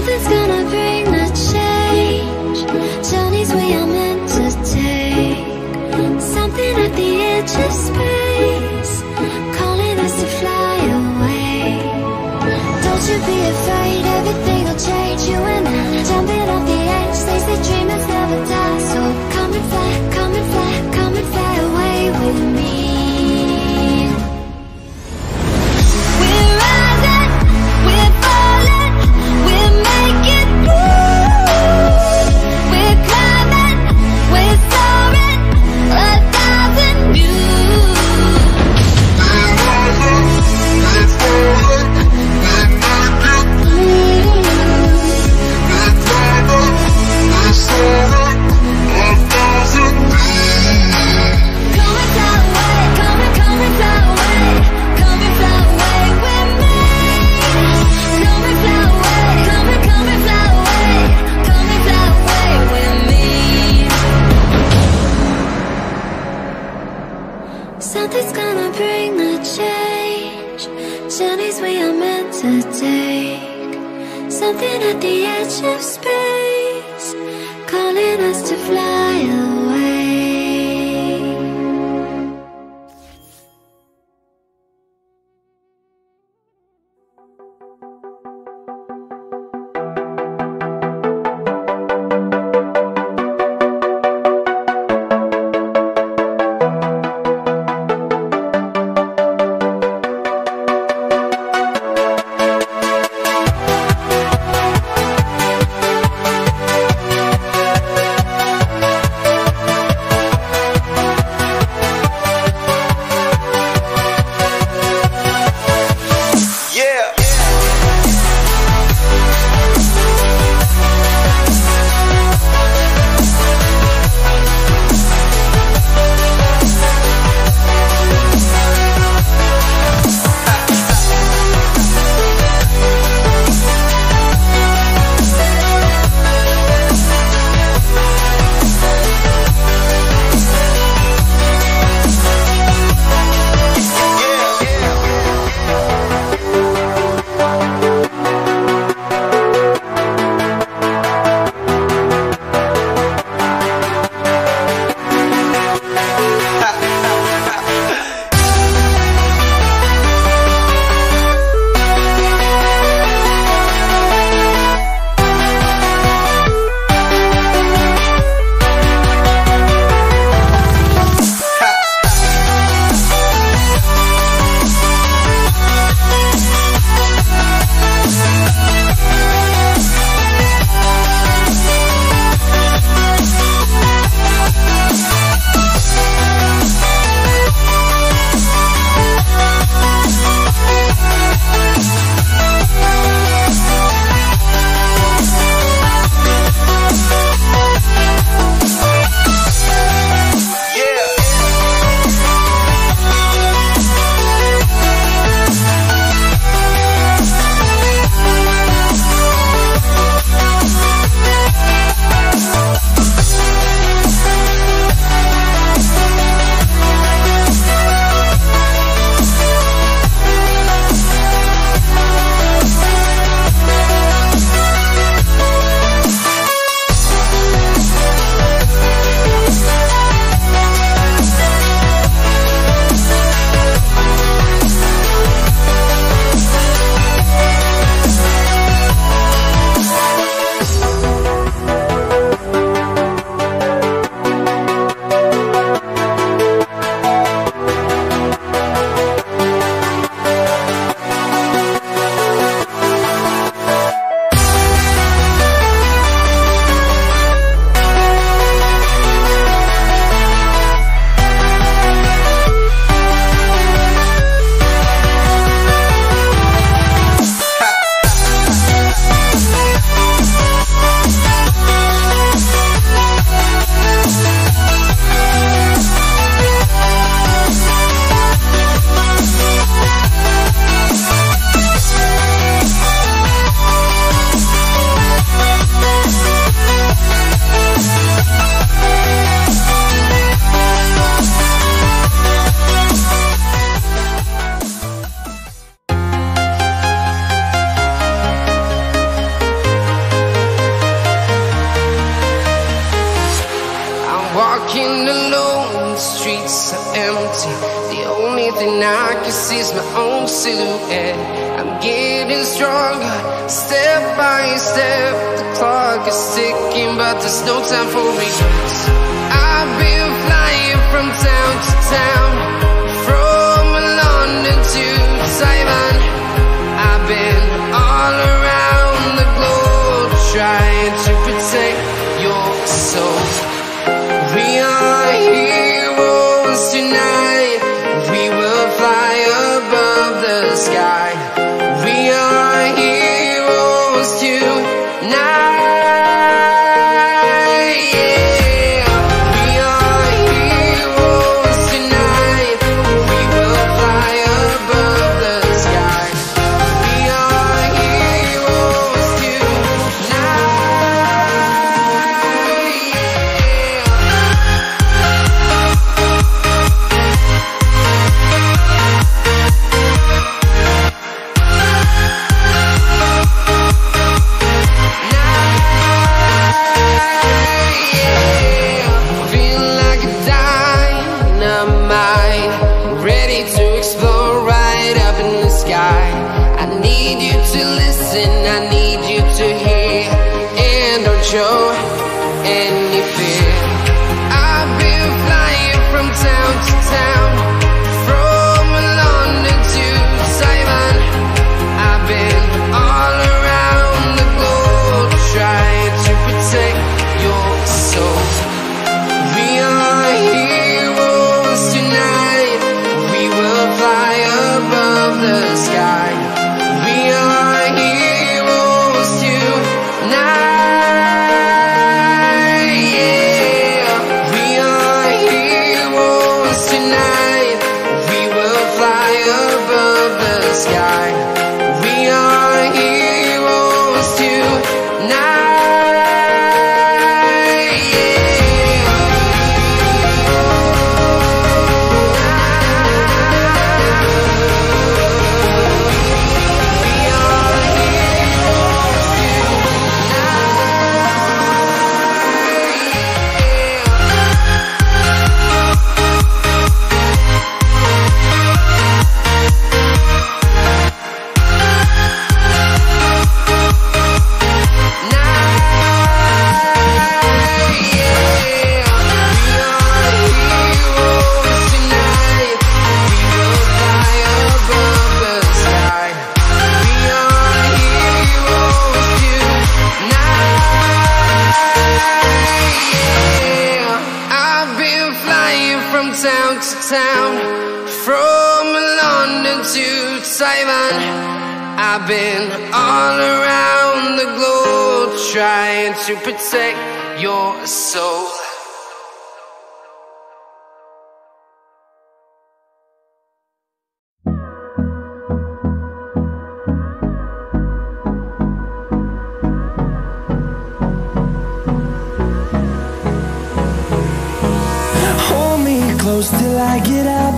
Something's gonna bring the change. Journeys we are meant to take. Something at the edge of space, calling us to fly away. Don't you be afraid, everything will change. You and I, jumping off the edge. They say dreamers never die. So come and fly, come and fly, come and fly away with me. We're rising, we're falling, we're making moves. We're climbing, we're soaring, 1,000 views. We're rising, we're falling, we're making moves. We're climbing, we're soaring, 1,000 views. Come and fly away, come and fly away, come and fly away with me. Come and fly away, come and fly away, come and fly away with me. Something's gonna bring the change. Journeys we are meant to take. Something at the edge of space, calling us to fly away. thing I can see is my own silhouette. I'm getting stronger, step by step. The clock is ticking, but there's no time for regrets. I've been flying from town to town, from London to Taiwan. I've been all around the globe, trying to protect your soul. We are heroes tonight. We will fly above the sky. We are heroes tonight. Show any fear. I've been flying from town to town, from London to Taiwan. I've been all around the globe, trying to protect your soul. We are heroes tonight. We will fly above the sky. We are heroes tonight. Town to town, from London to Taiwan. I've been all around the globe, trying to protect your soul. Close till I get up.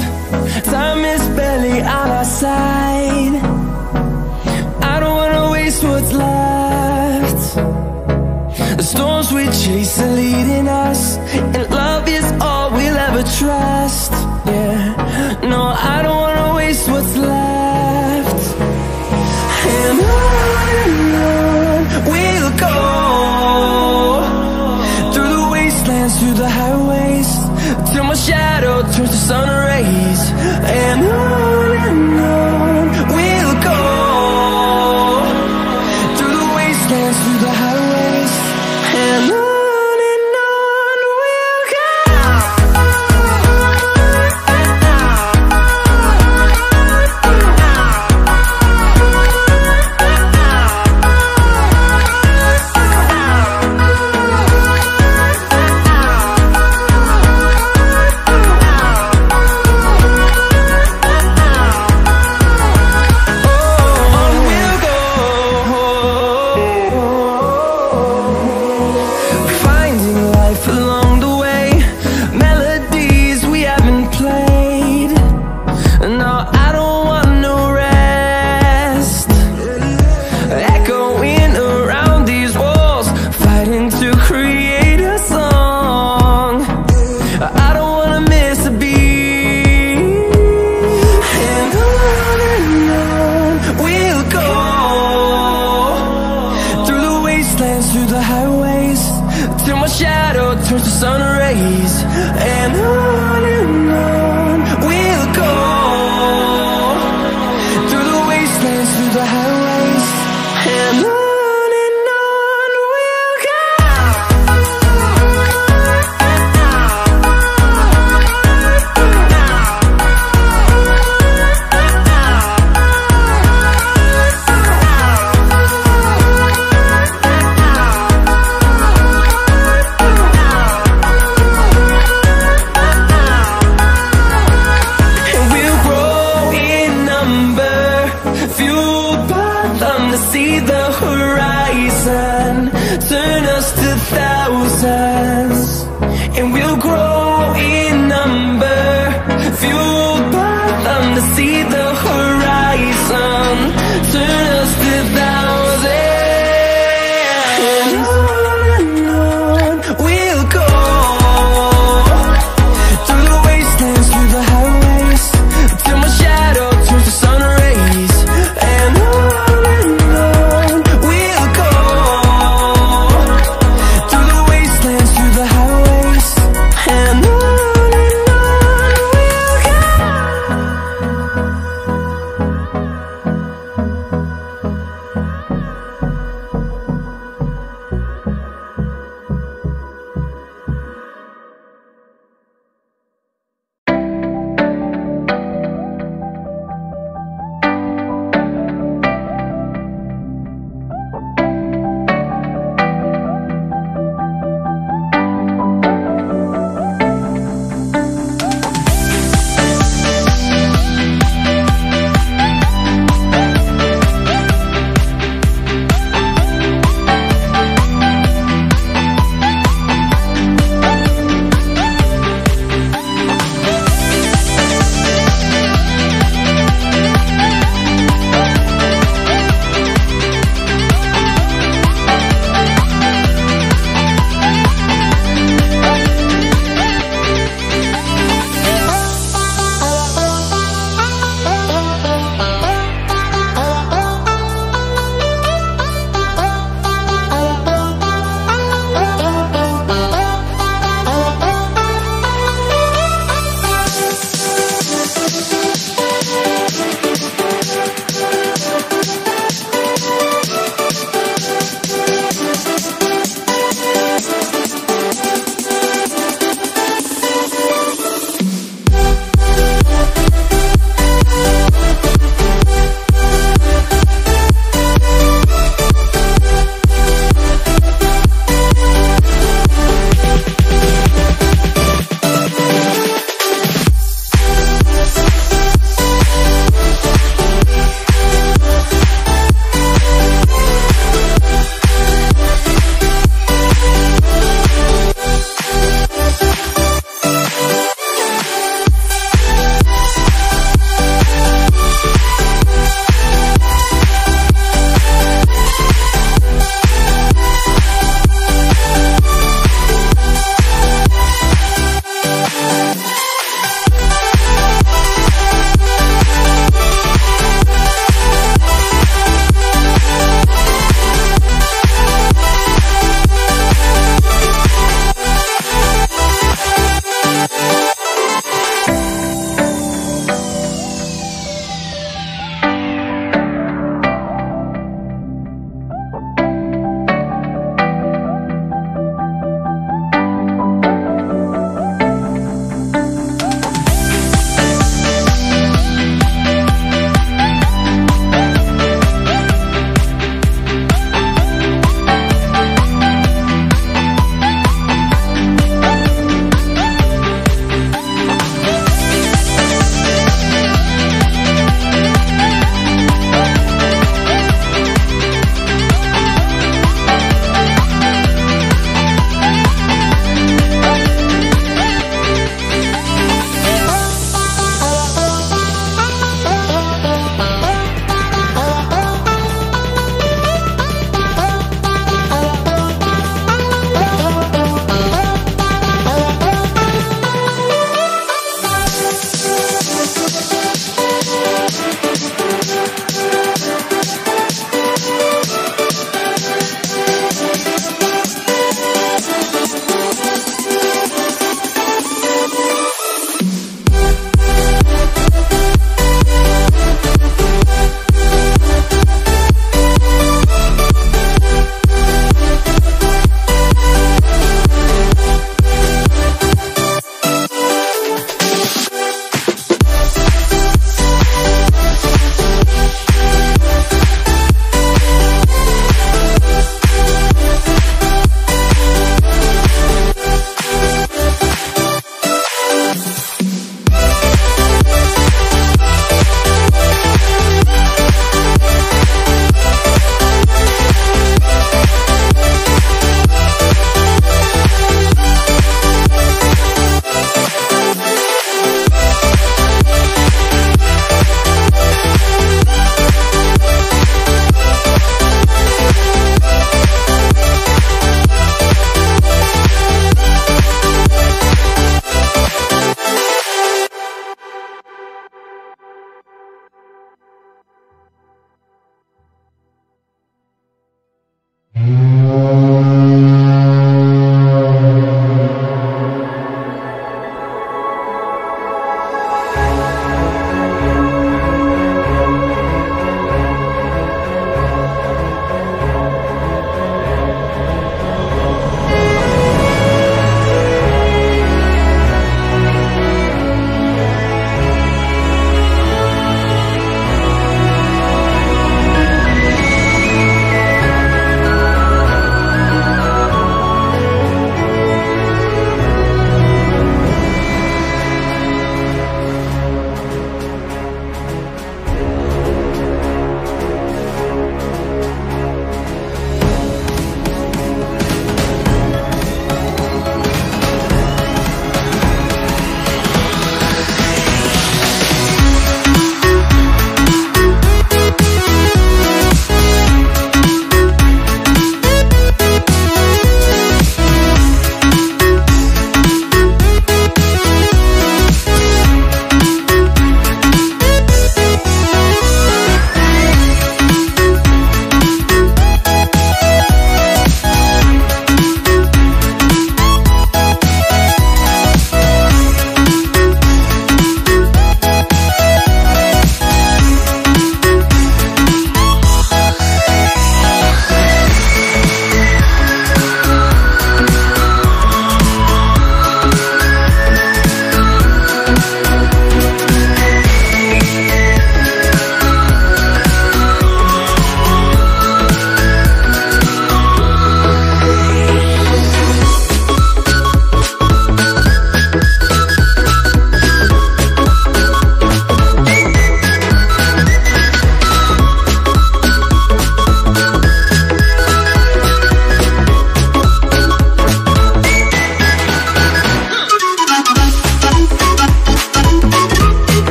Time is barely on our side. I don't wanna waste what's left. The storms we chase are leading us, and love is all we'll ever trust. Yeah, no, I don't wanna waste what's left. And on we'll go, through the wastelands, through the highways, till my shadow turns to sun rays. And on we'll go, through the wastelands, through the highways, and on we'll go. the highways, till my shadow turns to sun rays. And on we'll go, through the wastelands, through the highways. And on we'll go. See the horizon, turn us to thousands, and we'll grow in number, fueled by them to see the horizon, turn us to thousands, and on we'll go, through the wastelands, through the highways, till my shadow turns to sun rays. And we'll go, through the wastelands, through the highways.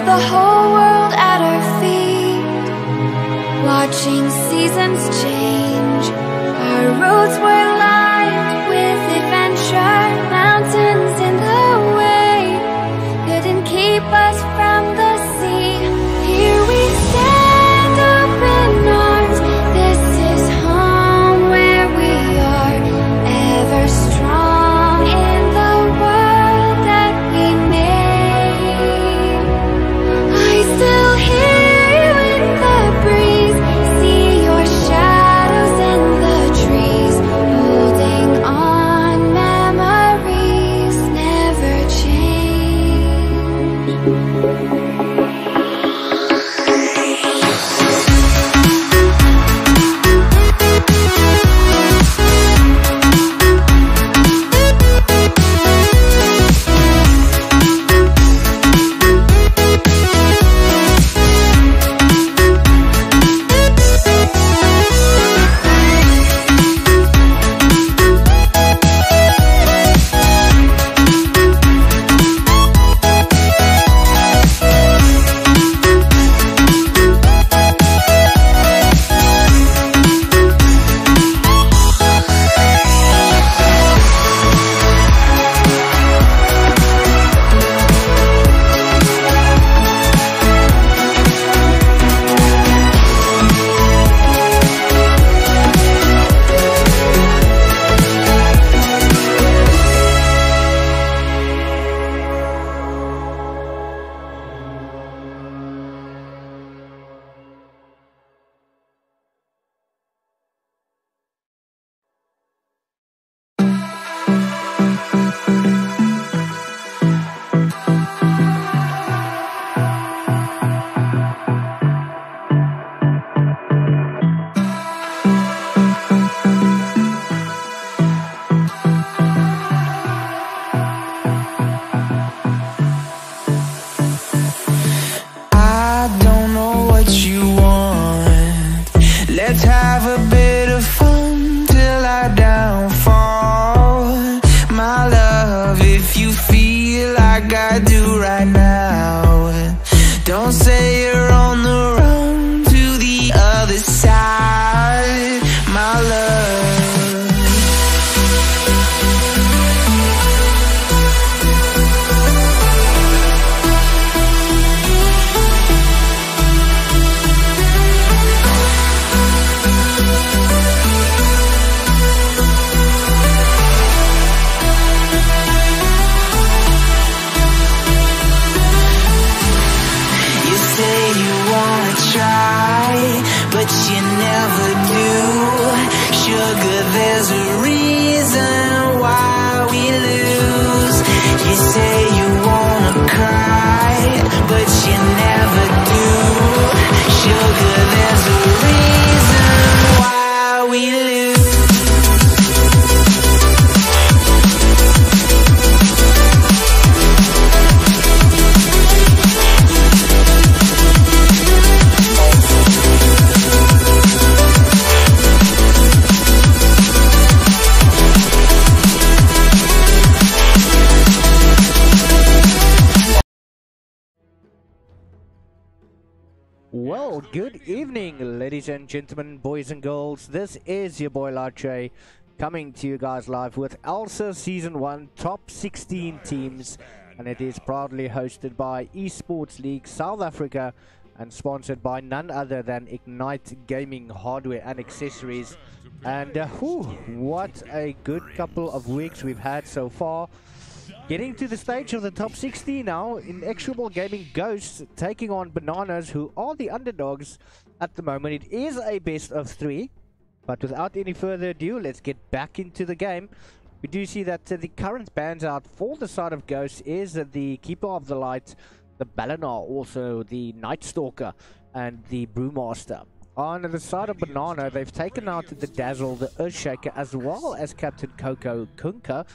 had the whole world at our feet, watching seasons change. Our roads were lined with adventure, mountains in the way couldn't keep us from the sea. Here we stand, open arms. This is home where we are, ever strong in the world that we made. I still hear you in the breeze, see your shadows in the trees, holding on, memories never change. I don't know what you want. Let's have a bit of fun till I downfall. My love, if you feel like I do right now, don't say you're on the run to the other side, my love. You say you wanna try, but you never do. Sugar, there's a reason why we lose. You say you wanna cry, but you never do. Sugar, there's a reason why we lose. Well, good evening, ladies and gentlemen, boys and girls. This is your boy Lache coming to you guys live with ELSA Season 1 Top 16 Teams, and it is proudly hosted by Esports League South Africa and sponsored by none other than Ignite Gaming Hardware and Accessories. And what a good couple of weeks we've had so far. Getting to the stage of the top 16 now, Inexorable Gaming Ghosts taking on Bananas, who are the underdogs at the moment. It is a best of 3, but without any further ado, let's get back into the game. We do see that the current bans out for the side of Ghosts is the Keeper of the Light, the Balinar, also the Night Stalker, and the Brewmaster. On the side of Banana, they've taken out the Dazzle, the Earthshaker, as well as Captain Coco Kunka.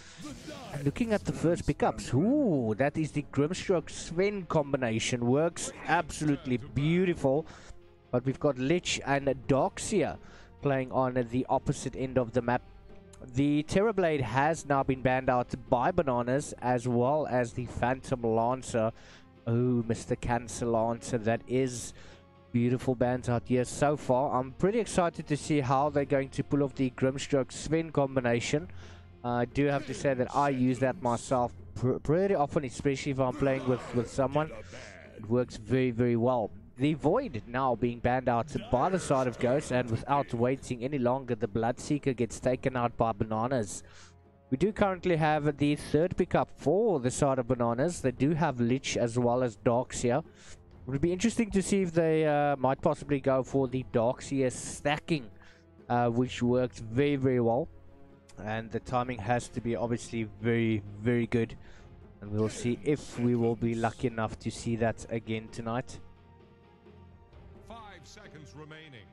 And looking at the first pickups, ooh, that is the Grimstroke Sven combination. Works absolutely beautiful. But we've got Lich and Darkseer playing on the opposite end of the map. The Terrorblade has now been banned out by Bananas, as well as the Phantom Lancer. Oh, Mr. Cancel answer. That is beautiful bands out here so far. I'm pretty excited to see how they're going to pull off the Grimstroke Sven combination. I do have to say that I use that myself pretty often, especially if I'm playing with someone. It works very, very well. The Void now being banned out by the side of Ghost, and without waiting any longer, the Bloodseeker gets taken out by Bananas. We do currently have the third pickup for the side of Bananas. They do have Lich as well as Darkseer. It would be interesting to see if they might possibly go for the Darkseer stacking, which works very, very well. And the timing has to be obviously very, very good. And we'll see if we will be lucky enough to see that again tonight. 5 seconds remaining.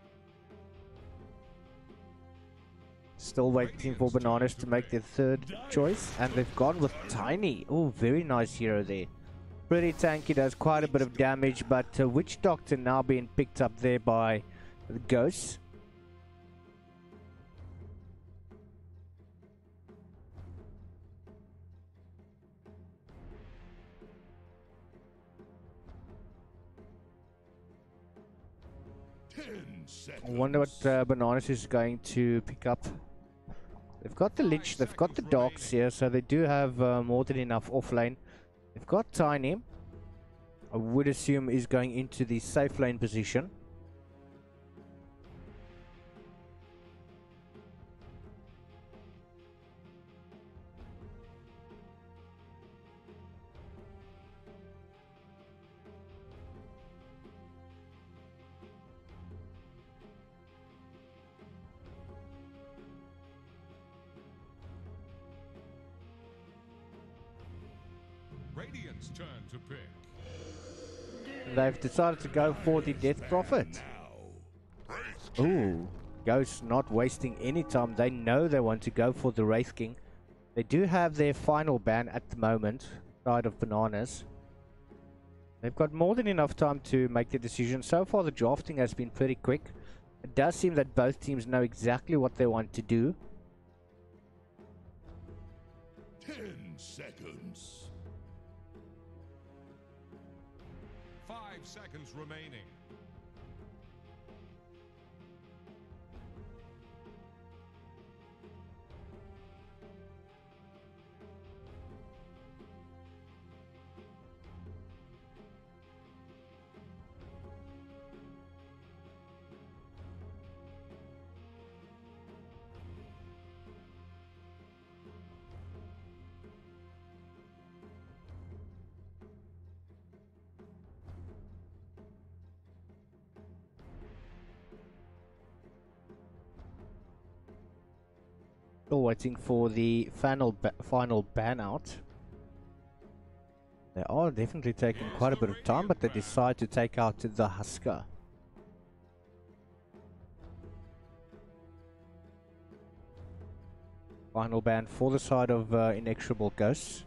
Still waiting for Bananas to make their third choice. And they've gone with Tiny. Oh, very nice hero there. Pretty tanky, does quite a bit of damage. But Witch Doctor now being picked up there by the Ghosts. I wonder what Bananas is going to pick up. They've got the Lich, they've got the Dogs here, so they do have more than enough offlane. They've got Tiny. I would assume is going into the safe lane position. Radiant's turn to pick. They've decided to go for the Death Prophet. Ooh, Ghost not wasting any time. They know they want to go for the Wraith King. They do have their final ban at the moment, side of Bananas. They've got more than enough time to make the decision. So far the drafting has been pretty quick. It does seem that both teams know exactly what they want to do. 10 seconds. 5 seconds remaining. Still waiting for the final ban out. They are definitely taking quite a bit of time, but they decide to take out the Husker. Final ban for the side of Inexorable Ghosts.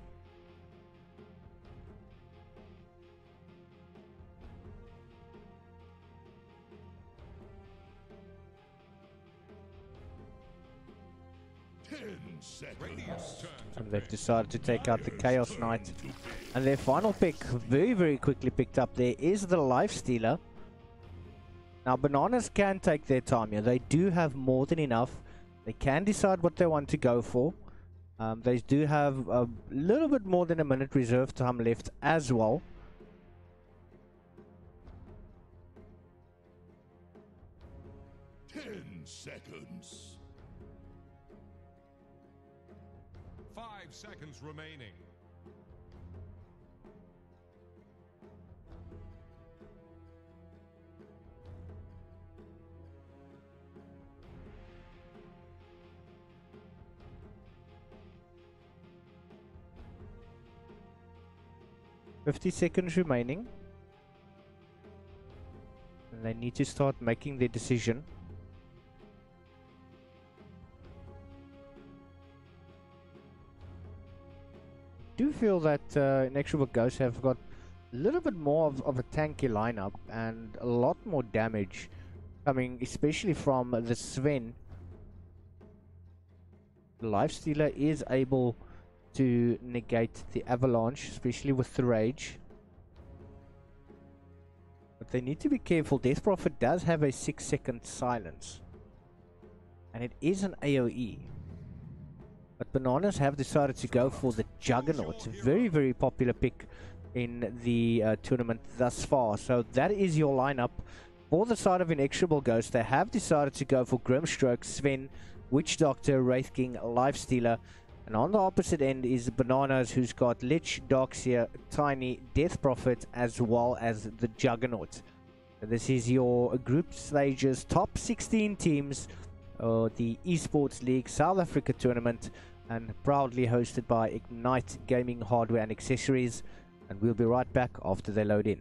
And they've decided to take out the Chaos Knight. And their final pick, very, very quickly picked up there, is the Lifestealer. Now, Bananas can take their time here. They do have more than enough. They can decide what they want to go for. They do have a little bit more than a minute reserve time left as well. Seconds. 5 seconds remaining. $50 remaining. And they need to start making their decision. I do feel that Inexorable Ghosts have got a little bit more of a tanky lineup and a lot more damage coming, especially from the Sven. The Lifestealer is able to negate the Avalanche, especially with the Rage. But they need to be careful. Death Prophet does have a 6-second silence. And it is an AoE. But Bananas have decided to go for the Juggernaut. Very, very popular pick in the tournament thus far. So that is your lineup. For the side of Inexorable Ghost, they have decided to go for Grimstroke, Sven, Witch Doctor, Wraith King, Lifestealer. And on the opposite end is Bananas, who's got Lich, Darkseer, Tiny, Death Prophet, as well as the Juggernaut. So this is your group stages, top 16 teams, the Esports League South Africa tournament, and proudly hosted by Ignite Gaming Hardware and Accessories. And we'll be right back after they load in.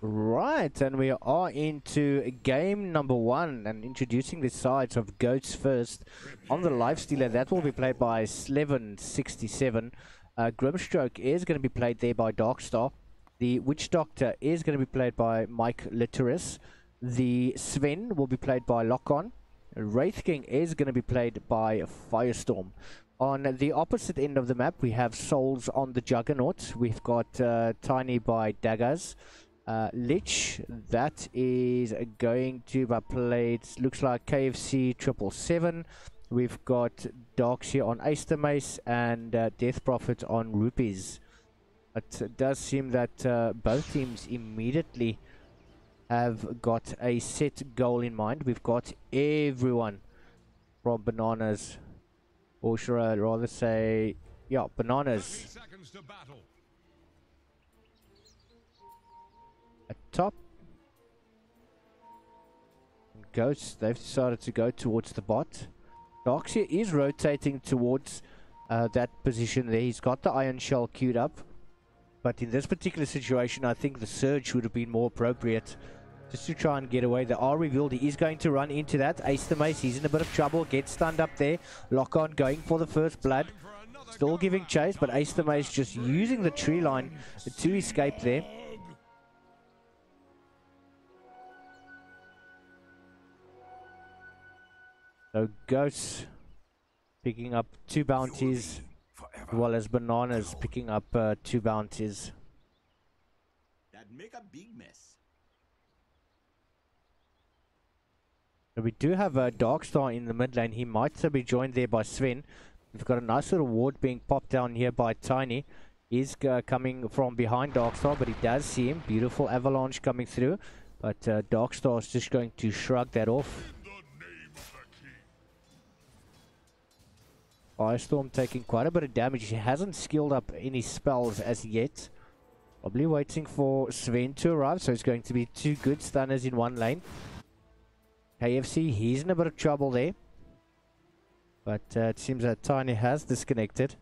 Right, and we are into game number 1 and introducing the sides of Goats first. On the Lifestealer, that will be played by Sleven67. Grimstroke is going to be played there by Darkstar. The Witch Doctor is going to be played by Mike Litteris. The Sven will be played by Lockon. Wraith King is going to be played by Firestorm. On the opposite end of the map, we have Souls on the Juggernaut. We've got Tiny by Daggers. Lich, that is going to be played, looks like KFC 777. We've got Darkseer on Aster Mace and Death Prophet on Rupees. It does seem that both teams immediately have got a set goal in mind. We've got everyone from Bananas, or should I rather say, yeah, Bananas at top. Ghosts, they've decided to go towards the bot. Darkseer is rotating towards that position there. He's got the Iron Shell queued up. But in this particular situation, I think the Surge would have been more appropriate. Just to try and get away. They are revealed. He is going to run into that. Ace the Mace, he's in a bit of trouble. Gets stunned up there. Lock on going for the first blood. Still giving chase, but Ace the Mace just using the tree line to escape there. So Ghosts picking up 2 bounties, as well as Bananas picking up 2 bounties. That'd make a big mess. So we do have a Darkstar in the mid lane. He might be joined there by Sven. We've got a nice little ward being popped down here by Tiny. He's coming from behind Darkstar, but he does see him. Beautiful avalanche coming through. But Darkstar is just going to shrug that off. Firestorm taking quite a bit of damage. He hasn't skilled up any spells as yet. Probably waiting for Sven to arrive. So it's going to be 2 good stunners in one lane. KFC, he's in a bit of trouble there. But it seems that Tiny has disconnected.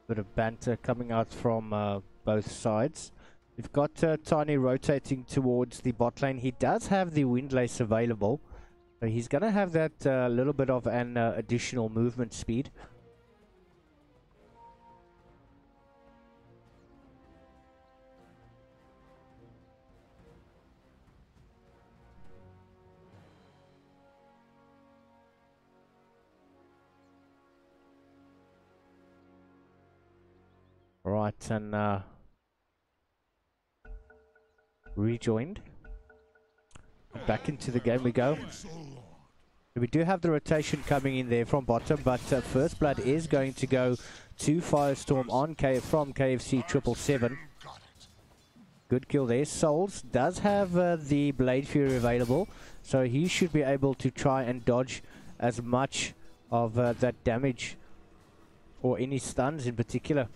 Bit of banter coming out from both sides. We've got Tiny rotating towards the bot lane. He does have the Windlace available. So he's going to have that little bit of an additional movement speed. Right, and rejoined. Back into the game we go. We do have the rotation coming in there from bottom, but First Blood is going to go to Firestorm on from KFC 777. Good kill there. Souls does have the Blade Fury available, so he should be able to try and dodge as much of that damage, or any stuns in particular.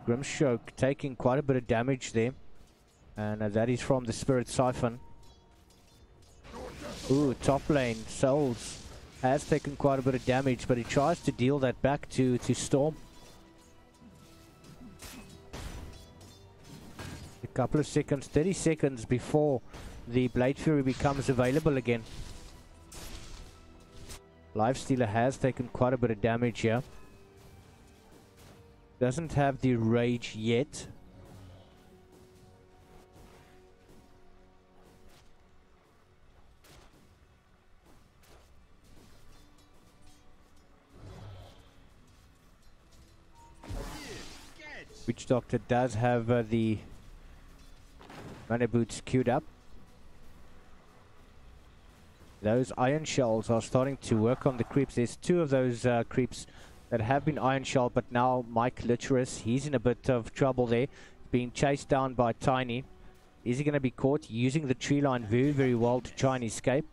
Grimstroke taking quite a bit of damage there, and that is from the Spirit Siphon. Ooh, top lane, Souls has taken quite a bit of damage, but he tries to deal that back to Storm. A couple of seconds, 30 seconds before the Blade Fury becomes available again. Lifestealer has taken quite a bit of damage here. Doesn't have the Rage yet. Witch Doctor does have the Mana Boots queued up. Those Iron Shells are starting to work on the creeps. There's two of those creeps that have been Iron Shell, but now Mike Literus, he's in a bit of trouble there. Being chased down by Tiny. Is he going to be caught? Using the tree line very, very well to try and escape.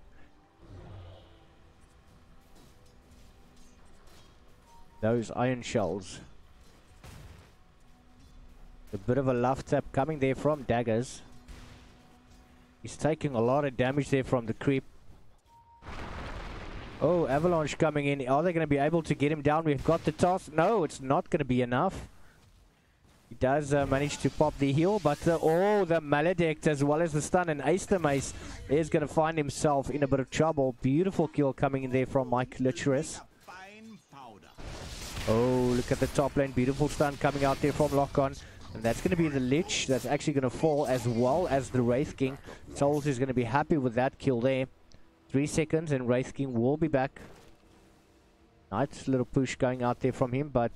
Those Iron Shells. A bit of a love tap coming there from Daggers. He's taking a lot of damage there from the creep. Oh, Avalanche coming in. Are they going to be able to get him down? We've got the toss. No, it's not going to be enough. He does manage to pop the heal, but the Maledict as well as the stun, and Ace the Mace is going to find himself in a bit of trouble. Beautiful kill coming in there from Mike Literus. Oh, look at the top lane. Beautiful stun coming out there from Lock-On. And that's going to be the Lich that's actually going to fall, as well as the Wraith King. Souls is going to be happy with that kill there. 3 seconds and Wraith King will be back. Nice little push going out there from him, but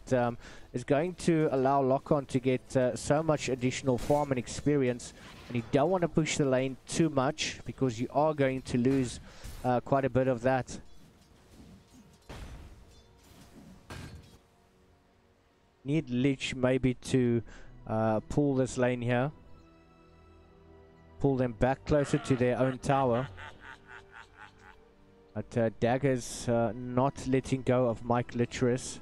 it's going to allow Lock-On to get so much additional farm and experience. And you don't want to push the lane too much, because you are going to lose quite a bit of that. Need Lich maybe to pull this lane here. Pull them back closer to their own tower. But Daggers not letting go of Mike Literus.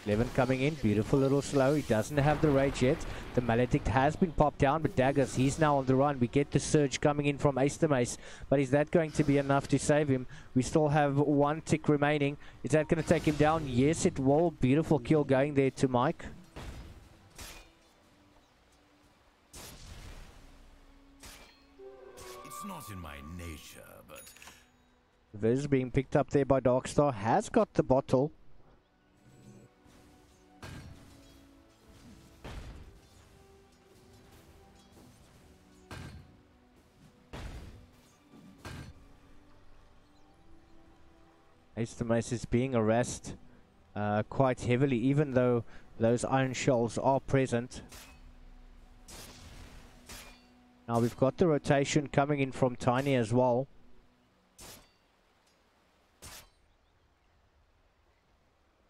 11 coming in, beautiful little slow. He doesn't have the rage yet. The Maledict has been popped down, but Daggers, he's now on the run. We get the surge coming in from Ace the Mace, but is that going to be enough to save him? We still have 1 tick remaining. Is that going to take him down? Yes, it will. Beautiful kill going there to Mike. It's not in my nature, but Viz being picked up there by Darkstar, has got the bottle. Ace the Mace is being harassed quite heavily, even though those Iron Shells are present. Now we've got the rotation coming in from Tiny as well.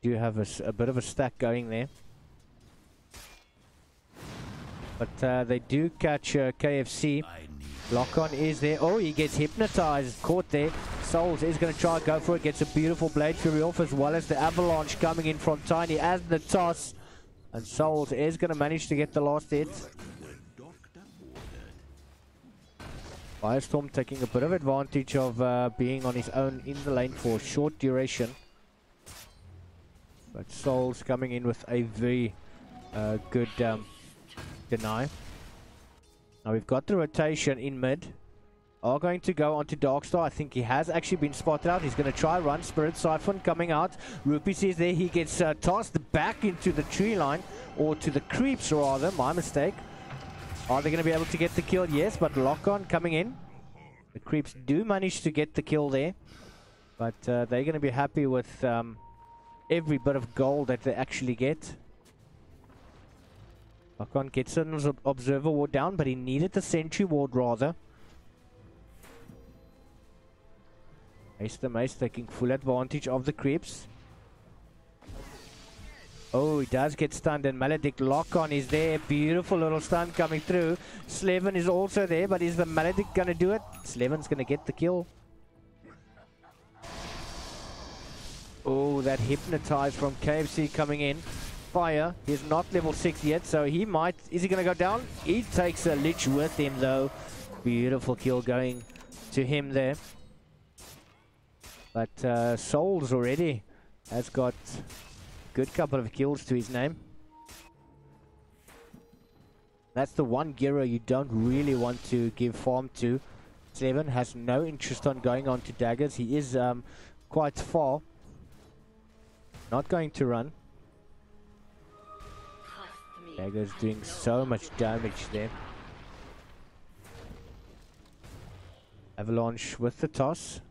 Do have a bit of a stack going there. But they do catch KFC. Lock-On is there. Oh, he gets hypnotized. Caught there. Souls is going to try and go for it. Gets a beautiful Blade Fury off, as well as the Avalanche coming in from Tiny as the toss. And Souls is going to manage to get the last hit. Firestorm taking a bit of advantage of being on his own in the lane for a short duration. But Souls coming in with a very good deny. Now we've got the rotation in mid. Are going to go onto Darkstar. I think he has actually been spotted out. He's going to try run. Spirit Siphon coming out. Rupees is there. He gets tossed back into the tree line. Or to the creeps rather. My mistake. Are they going to be able to get the kill? Yes, but Lock-On coming in. The creeps do manage to get the kill there, but they're going to be happy with every bit of gold that they actually get. Lock-on gets an observer ward down, but he needed the sentry ward rather. Ace the Mace taking full advantage of the creeps. Oh, he does get stunned, and Maledict Lock-on is there. Beautiful little stun coming through. Slevin is also there, but is the Maledict going to do it? Slevin's going to get the kill. Oh, that Hypnotize from KFC coming in. Fire. He's not level 6 yet, so he might... Is he going to go down? He takes a Lich with him, though. Beautiful kill going to him there. But Souls already has got... good couple of kills to his name. That's the one hero you don't really want to give farm to. Slevin has no interest on going on to daggers. He is quite far. Not going to run. Daggers doing so much damage there. Avalanche with the toss.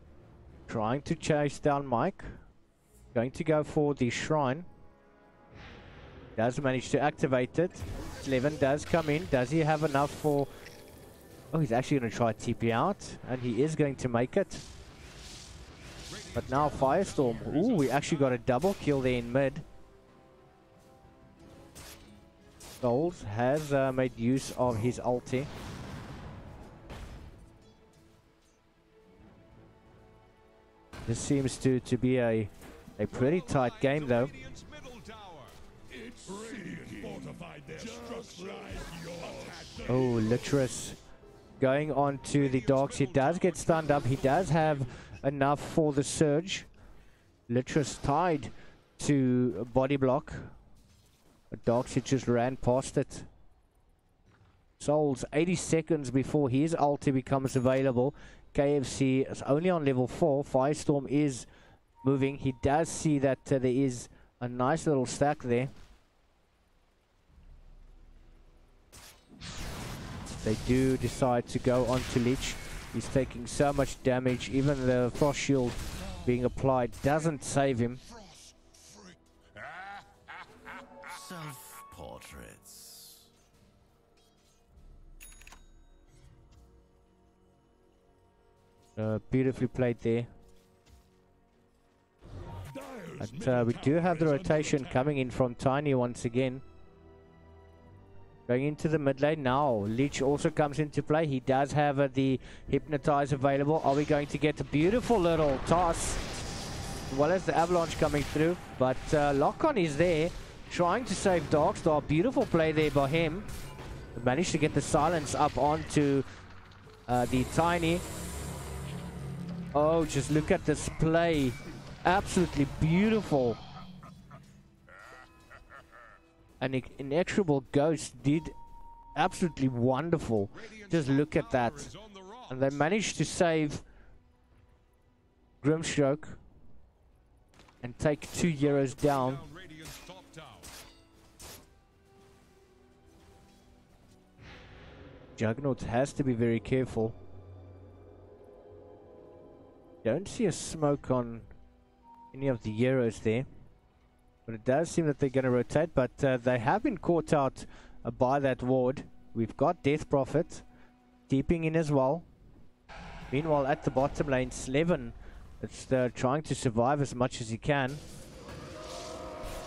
Trying to chase down Mike. Going to go for the shrine. Does manage to activate it. Slevin does come in. Does he have enough for... Oh, he's actually going to try TP out. And he is going to make it. But now Firestorm. Ooh, we actually got a double kill there in mid. Souls has made use of his ulti. This seems to be a pretty tight game though. Oh, Litris going on to the dogs. He does get stunned up. He does have enough for the surge. Litris tied to body block. But dogs, he just ran past it. Souls 80 seconds before his ulti becomes available. KFC is only on level 4. Firestorm is moving. He does see that there is a nice little stack there. They do decide to go on to Lich. He's taking so much damage. Even the Frost Shield being applied doesn't save him. Self-portraits. Beautifully played there. But we do have the rotation coming in from Tiny once again. Going into the mid lane now. Lich also comes into play. He does have the Hypnotize available. Are we going to get a beautiful little toss? As well as the Avalanche coming through. But Lock-on is there. Trying to save Darkstar. Beautiful play there by him. Managed to get the silence up onto the Tiny. Oh, just look at this play. Absolutely beautiful. An inexorable Ghost did absolutely wonderful. Just look at that. And they managed to save Grimstroke and take 2 heroes down. Juggernaut has to be very careful. Don't see a smoke on any of the heroes there. But it does seem that they're going to rotate. But they have been caught out by that ward. We've got Death Prophet deeping in as well. Meanwhile, at the bottom lane, Slevin is trying to survive as much as he can.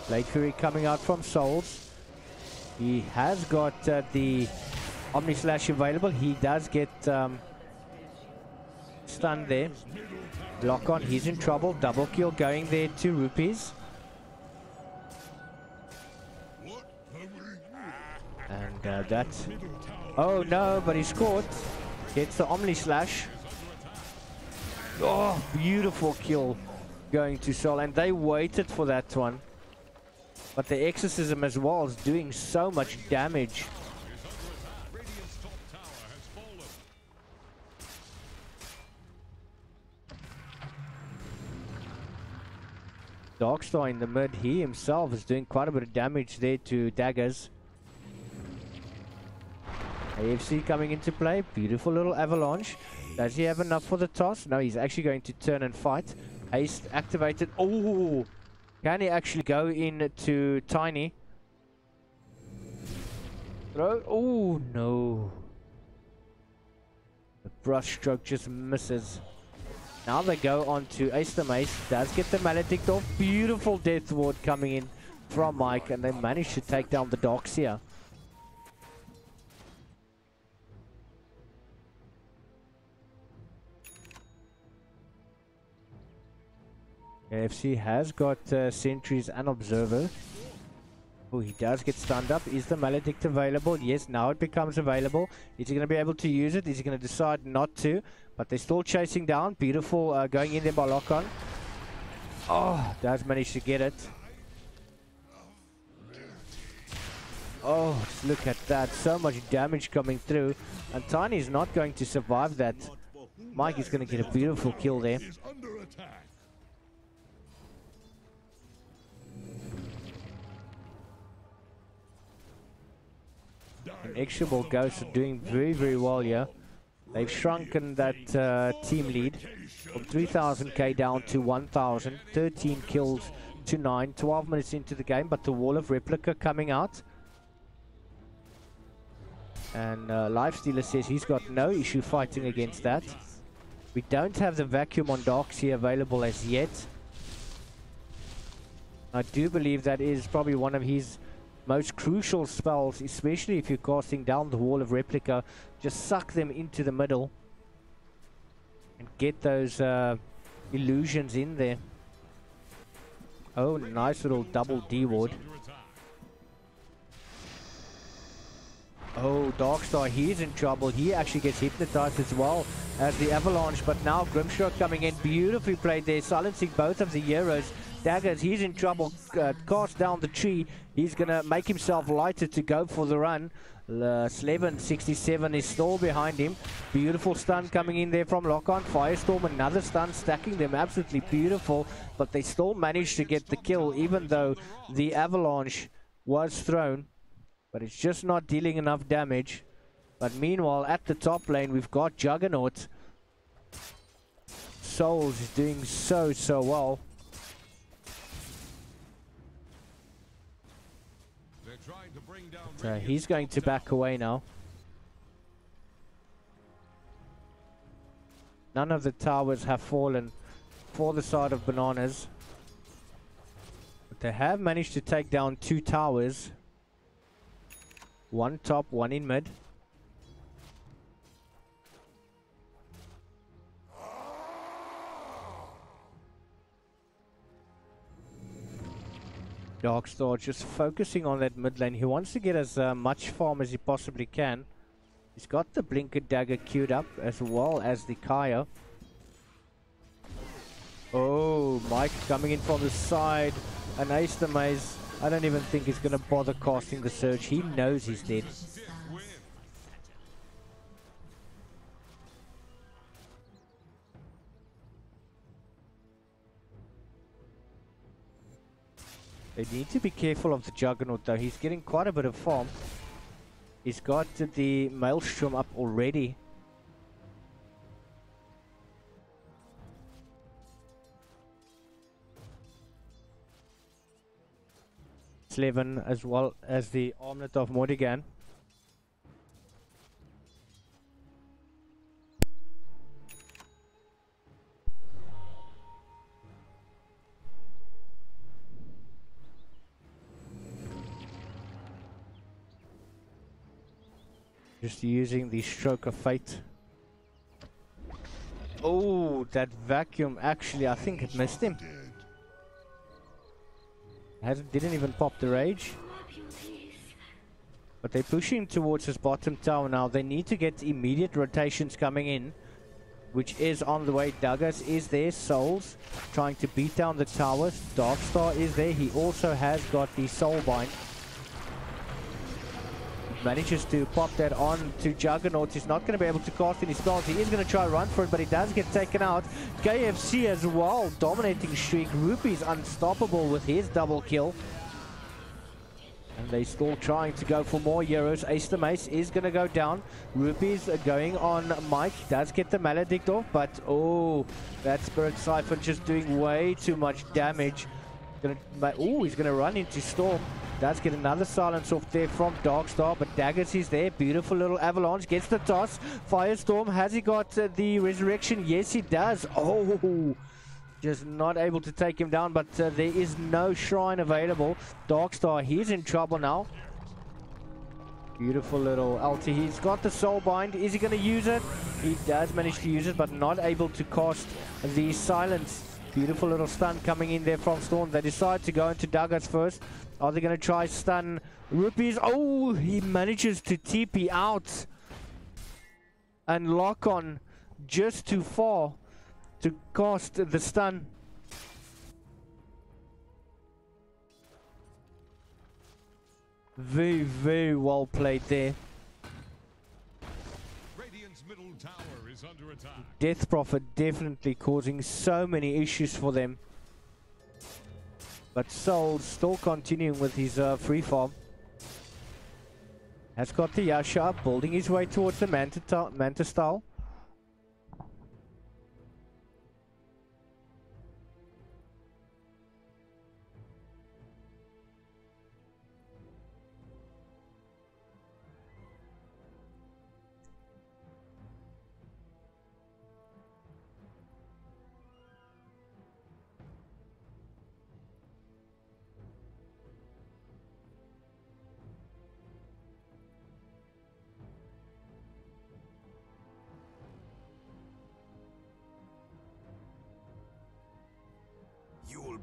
Blade Fury coming out from Souls. He has got the Omni Slash available. He does get stunned there. Lock-on, he's in trouble. Double kill going there to Rupees. And that... Oh no, but he's caught. Gets the Omni Slash. Oh, beautiful kill going to Sol. And they waited for that one. But the Exorcism as well is doing so much damage. Darkstar in the mid, he himself is doing quite a bit of damage there to daggers. AFC coming into play. Beautiful little avalanche. Does he have enough for the toss? No, he's actually going to turn and fight. Haste activated. Oh, can he actually go into Tiny? Throw. Oh, no. The brush stroke just misses. Now they go on to Ace the Mace. Does get the Maledict off. Beautiful Death Ward coming in from Mike. And they manage to take down the Dogs here. AFC has got sentries and observer. Oh, he does get stunned up. Is the Maledict available? Yes, now it becomes available. Is he going to be able to use it? Is he going to decide not to? But they're still chasing down. Beautiful going in there by lock-on. Oh, does manage to get it. Oh, look at that. So much damage coming through. And Tiny is not going to survive that. Mike is going to get a beautiful kill there. Inexorable Ghosts are doing very well here. They've shrunken that team lead from 3000k down to 1000. 13 kills to 9. 12 minutes into the game, but the Wall of Replica coming out. And Lifestealer says he's got no issue fighting against that. We don't have the Vacuum on Darkseer available as yet. I do believe that is probably one of his most crucial spells, especially if you're casting down the Wall of Replica. Just suck them into the middle and get those illusions in there. Oh, nice little double D ward. Oh, Darkstar, he's in trouble. He actually gets hypnotized as well as the avalanche, but now Grimstroke coming in. Beautifully played there, silencing both of the heroes. Daggers, he's in trouble. Cast down the tree. He's going to make himself lighter to go for the run. Slevin 67 is still behind him. Beautiful stun coming in there from Lock-On. Firestorm, another stun, stacking them. Absolutely beautiful. But they still managed to get the kill, even though the avalanche was thrown. But it's just not dealing enough damage. But meanwhile, at the top lane, we've got Juggernaut. Souls is doing so well. So he's going to back away now. None of the towers have fallen for the side of Bananas. But they have managed to take down 2 towers. One top, one in mid. Darkstar just focusing on that mid lane. He wants to get as much farm as he possibly can. He's got the Blinker Dagger queued up as well as the Kaya. Oh, Mike coming in from the side. An Ace the Maze. I don't even think he's going to bother casting the Surge. He knows he's dead. They need to be careful of the Juggernaut though. He's getting quite a bit of farm. He's got the Maelstrom up already. Slevin as well as the Armlet of Mordigan. Just using the Stroke of Fate. Oh, that vacuum actually, I think it missed him. Didn't even pop the rage. But they're pushing towards his bottom tower now. They need to get immediate rotations coming in, which is on the way. Douglas is there. Souls trying to beat down the towers. Darkstar is there. He also has got the Soulbind. Manages to pop that on to Juggernaut. He's not going to be able to cast any spells. He is going to try run for it, but he does get taken out. KFC as well, dominating streak. Rupee's unstoppable with his double kill. And they still trying to go for more heroes. Ace the Mace is going to go down. Rupees are going on Mike. Does get the Maledict off, but oh, that Spirit Siphon just doing way too much damage. Oh, he's going to run into Storm. Does get another silence off there from Darkstar, but Daggers is there. Beautiful little avalanche. Gets the toss. Firestorm, has he got the resurrection? Yes, he does. Oh, just not able to take him down, but there is no shrine available. Darkstar, he's in trouble now. Beautiful little ulti. He's got the soul bind. Is he going to use it? He does manage to use it, but not able to cast the silence. Beautiful little stun coming in there from Storm. They decide to go into Daggers first. Are they going to try stun Rupees? Oh, he manages to TP out. And lock on just too far to cast the stun. Very, very well played there. Radiant's middle tower is under attack. Death Prophet definitely causing so many issues for them. But Soul still continuing with his free farm. Has got the Yasha, building his way towards the Manta style.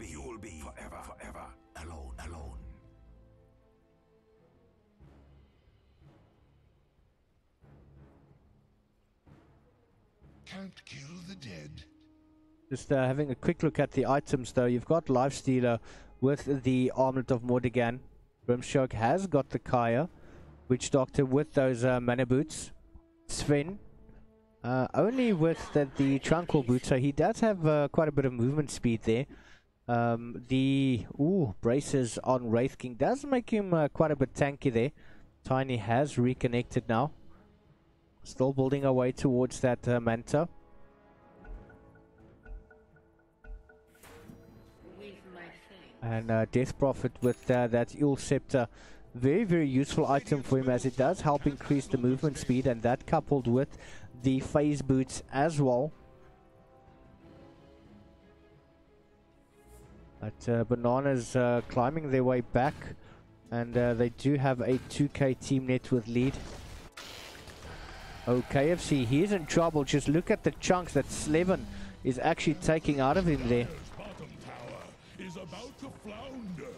You'll be forever alone. Can't kill the dead. Just having a quick look at the items though. You've got Lifestealer with the Armlet of Mordegan. Brimshark has got the Kaya. Witch Doctor with those mana boots. Sven only with the Tranquil boots, so he does have quite a bit of movement speed there. The braces on Wraith King does make him quite a bit tanky there. Tiny has reconnected now. Still building our way towards that Manta. And Death Prophet with that Eel Scepter. Very, very useful item for him, as it does help increase the movement speed, and that coupled with the phase boots as well. But Bananas climbing their way back, and they do have a 2k team net with lead. Oh, KFC, he's in trouble. Just look at the chunks that Slevin is actually taking out of him there. Bottom tower is about to flounder.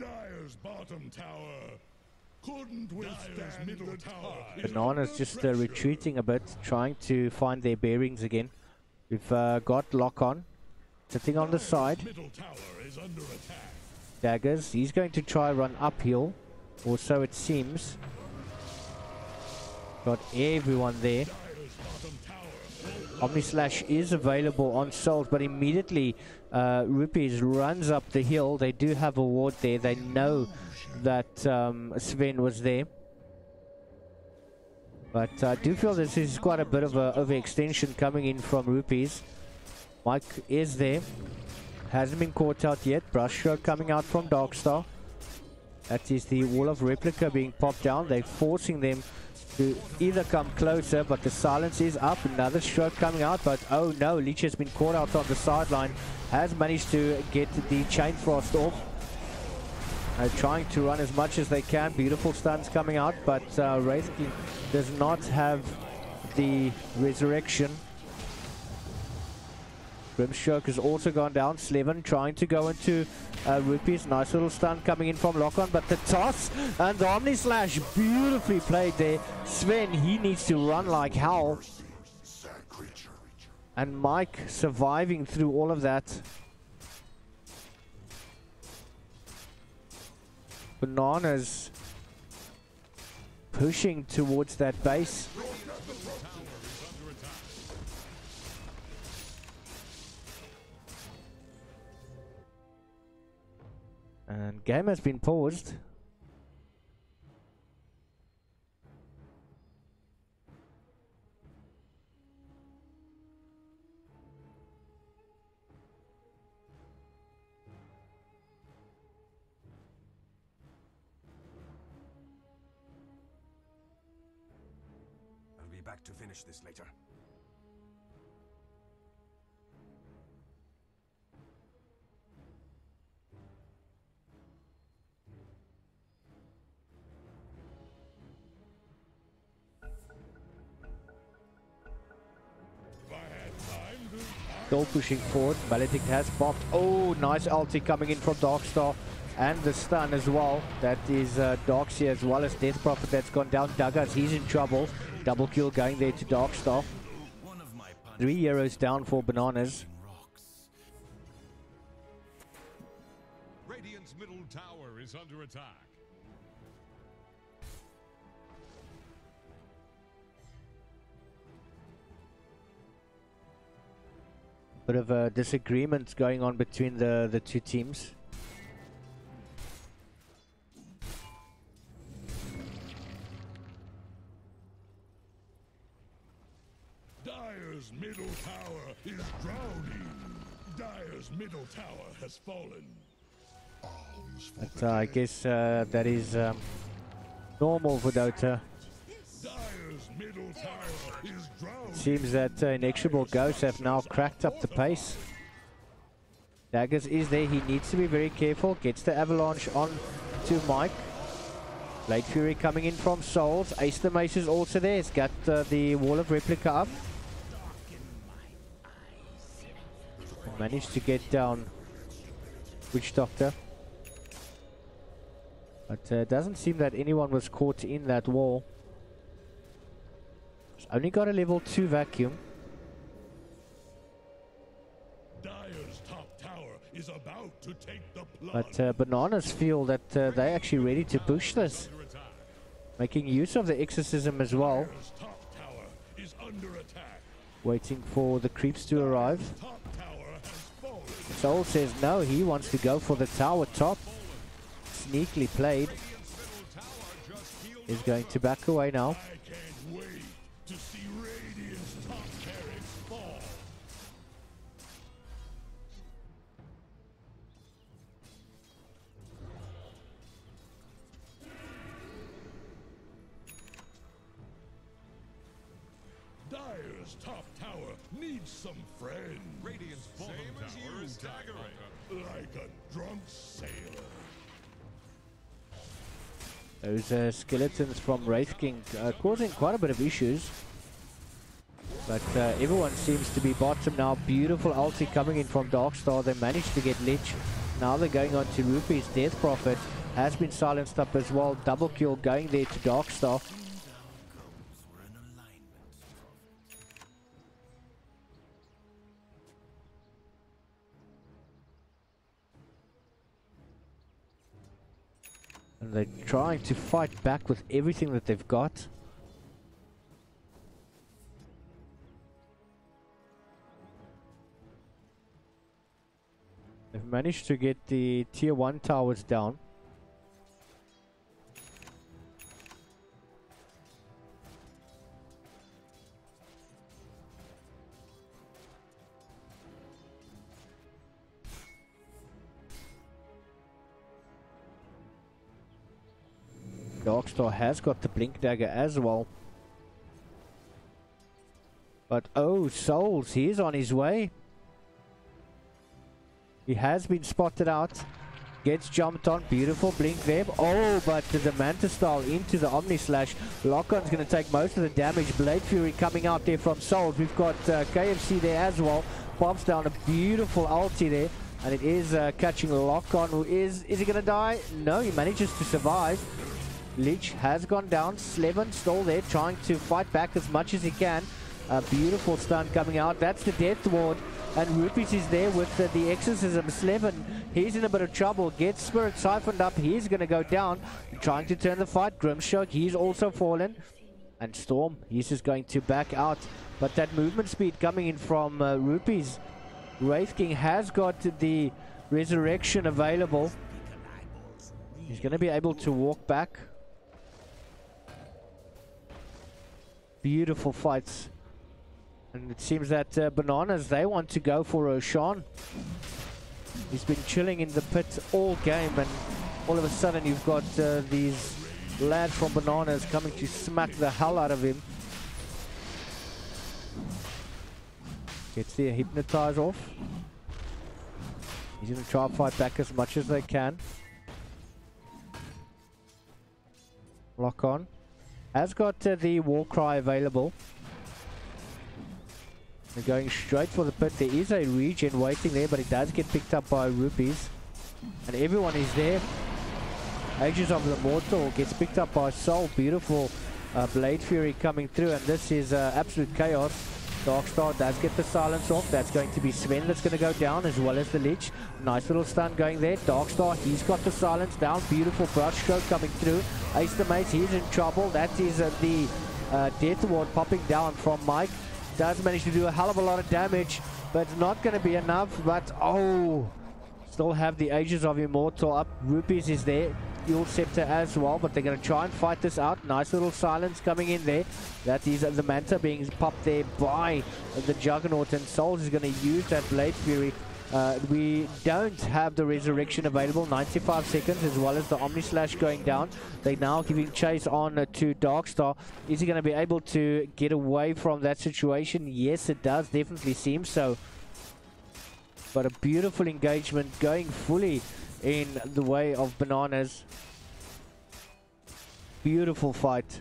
Dire's bottom tower couldn't withstand middle tower. Bananas just retreating a bit, trying to find their bearings again. We've got Lock On sitting on the side. Middle tower is under attack. Daggers, he's going to try run uphill, or so it seems. Got everyone there. Omni Slash is available on Souls, but immediately Rupees runs up the hill. They do have a ward there. They know that Sven was there. But I do feel this is quite a bit of an overextension coming in from Rupees. Mike is there. Hasn't been caught out yet. Brushstroke coming out from Darkstar. That is the Wall of Replica being popped down. They're forcing them to either come closer, but the silence is up. Another stroke coming out, but oh no, Leech has been caught out on the sideline. Has managed to get the Chain Frost off. Trying to run as much as they can. Beautiful stuns coming out, but Wraith King does not have the resurrection. Grimstroke has also gone down. Slevin trying to go into Rupees. Nice little stun coming in from Lock-On, but the toss and the Omni Slash beautifully played there. Sven, he needs to run like hell. And Mike surviving through all of that. Bananas pushing towards that base. And game has been paused. I'll be back to finish this later. Still pushing forward. Baletic has popped. Oh, nice ulti coming in from Darkstar. And the stun as well. That is Darkseer as well as Death Prophet that's gone down. Douglas, he's in trouble. Double kill going there to Darkstar. 3 heroes down for Bananas. Radiant's middle tower is under attack. Bit of a disagreement going on between the two teams. Dire's middle tower is drowning. Dire's middle tower has fallen. But I guess that is normal for Dota. Dire's middle tower is drowning. Seems that Inexorable Ghosts have now cracked up the pace. Daggers is there, he needs to be very careful. Gets the avalanche on to Mike. Blade Fury coming in from Souls. Ace the Mace is also there. He's got the Wall of Replica up. Managed to get down Witch Doctor. But it doesn't seem that anyone was caught in that wall. He's only got a level 2 vacuum. Dire's top tower is about to take the plunge. But Bananas feel that they're actually ready to push this. Making use of the exorcism as well. Dire's top tower is under attack. Waiting for the creeps to arrive. Top tower has fallen. Soul says no, he wants to go for the tower top. Sneakily played. He's going to back away now. I can't wait to see Radiant's top barracks fall. Dire's top tower needs some friends. Radiant's bottom tower is staggering like a drunk sailor. Those skeletons from Wraith King causing quite a bit of issues. But everyone seems to be bottom now. Beautiful ulti coming in from Darkstar. They managed to get Lich. Now they're going on to Rupee's Death Prophet. Has been silenced up as well. Double kill going there to Darkstar. And they're trying to fight back with everything that they've got. They've managed to get the tier 1 towers down. Darkstar has got the Blink Dagger as well. But oh, Souls, he is on his way. He has been spotted out. Gets jumped on. Beautiful Blink there. Oh, but the Manta Style into the Omni Slash. Lock-on's going to take most of the damage. Blade Fury coming out there from Souls. We've got KFC there as well. Pops down a beautiful ulti there. And it is catching Lock-on. Who is he going to die? No, he manages to survive. Lich has gone down. Slevin still there trying to fight back as much as he can. A beautiful stun coming out. That's the Death Ward. And Rupees is there with the Exorcism. Slevin, he's in a bit of trouble. Gets Spirit siphoned up. He's going to go down. Trying to turn the fight. Grimshock, he's also fallen. And Storm, he's just going to back out. But that movement speed coming in from Rupees. Wraith King has got the Resurrection available. He's going to be able to walk back. Beautiful fights. And it seems that Bananas, they want to go for Roshan. He's been chilling in the pit all game, and all of a sudden you've got these lads from Bananas coming to smack the hell out of him. Gets the hypnotize off. He's going to try and fight back as much as they can. Lock on. Has got the war cry available. They're going straight for the pit. There is a regen waiting there, but it does get picked up by Rupees. And everyone is there. Ages of the Mortal gets picked up by Soul. Beautiful Blade Fury coming through, and this is absolute chaos. Darkstar does get the silence off. That's going to be Sven that's going to go down, as well as the Lich. Nice little stun going there. Darkstar, he's got the silence down. Beautiful brush stroke coming through. Ace the Mace, he's in trouble. That is the Death Ward popping down from Mike. Does manage to do a hell of a lot of damage, but it's not going to be enough. But oh, still have the Ages of Immortal up. Rupees is there. Fuel Scepter as well, but they're going to try and fight this out. Nice little silence coming in there. That is the Manta being popped there by the Juggernaut, and Souls is going to use that Blade Fury. We don't have the Resurrection available. 95 seconds, as well as the Omni Slash going down. They're now giving chase on to Darkstar. Is he going to be able to get away from that situation? Yes, it does definitely seem so. But a beautiful engagement going fully in the way of Bananas. Beautiful fight.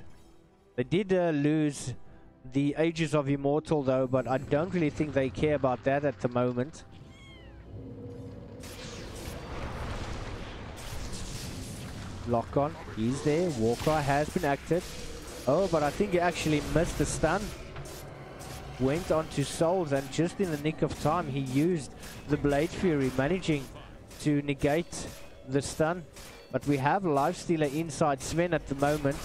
They did lose the Ages of Immortal though, but I don't really think they care about that at the moment. Lock on, he's there. Warcry has been acted. Oh, but I think he actually missed the stun. Went on to Souls, and just in the nick of time he used the Blade Fury, managing to negate the stun. But we have Lifestealer inside Sven at the moment.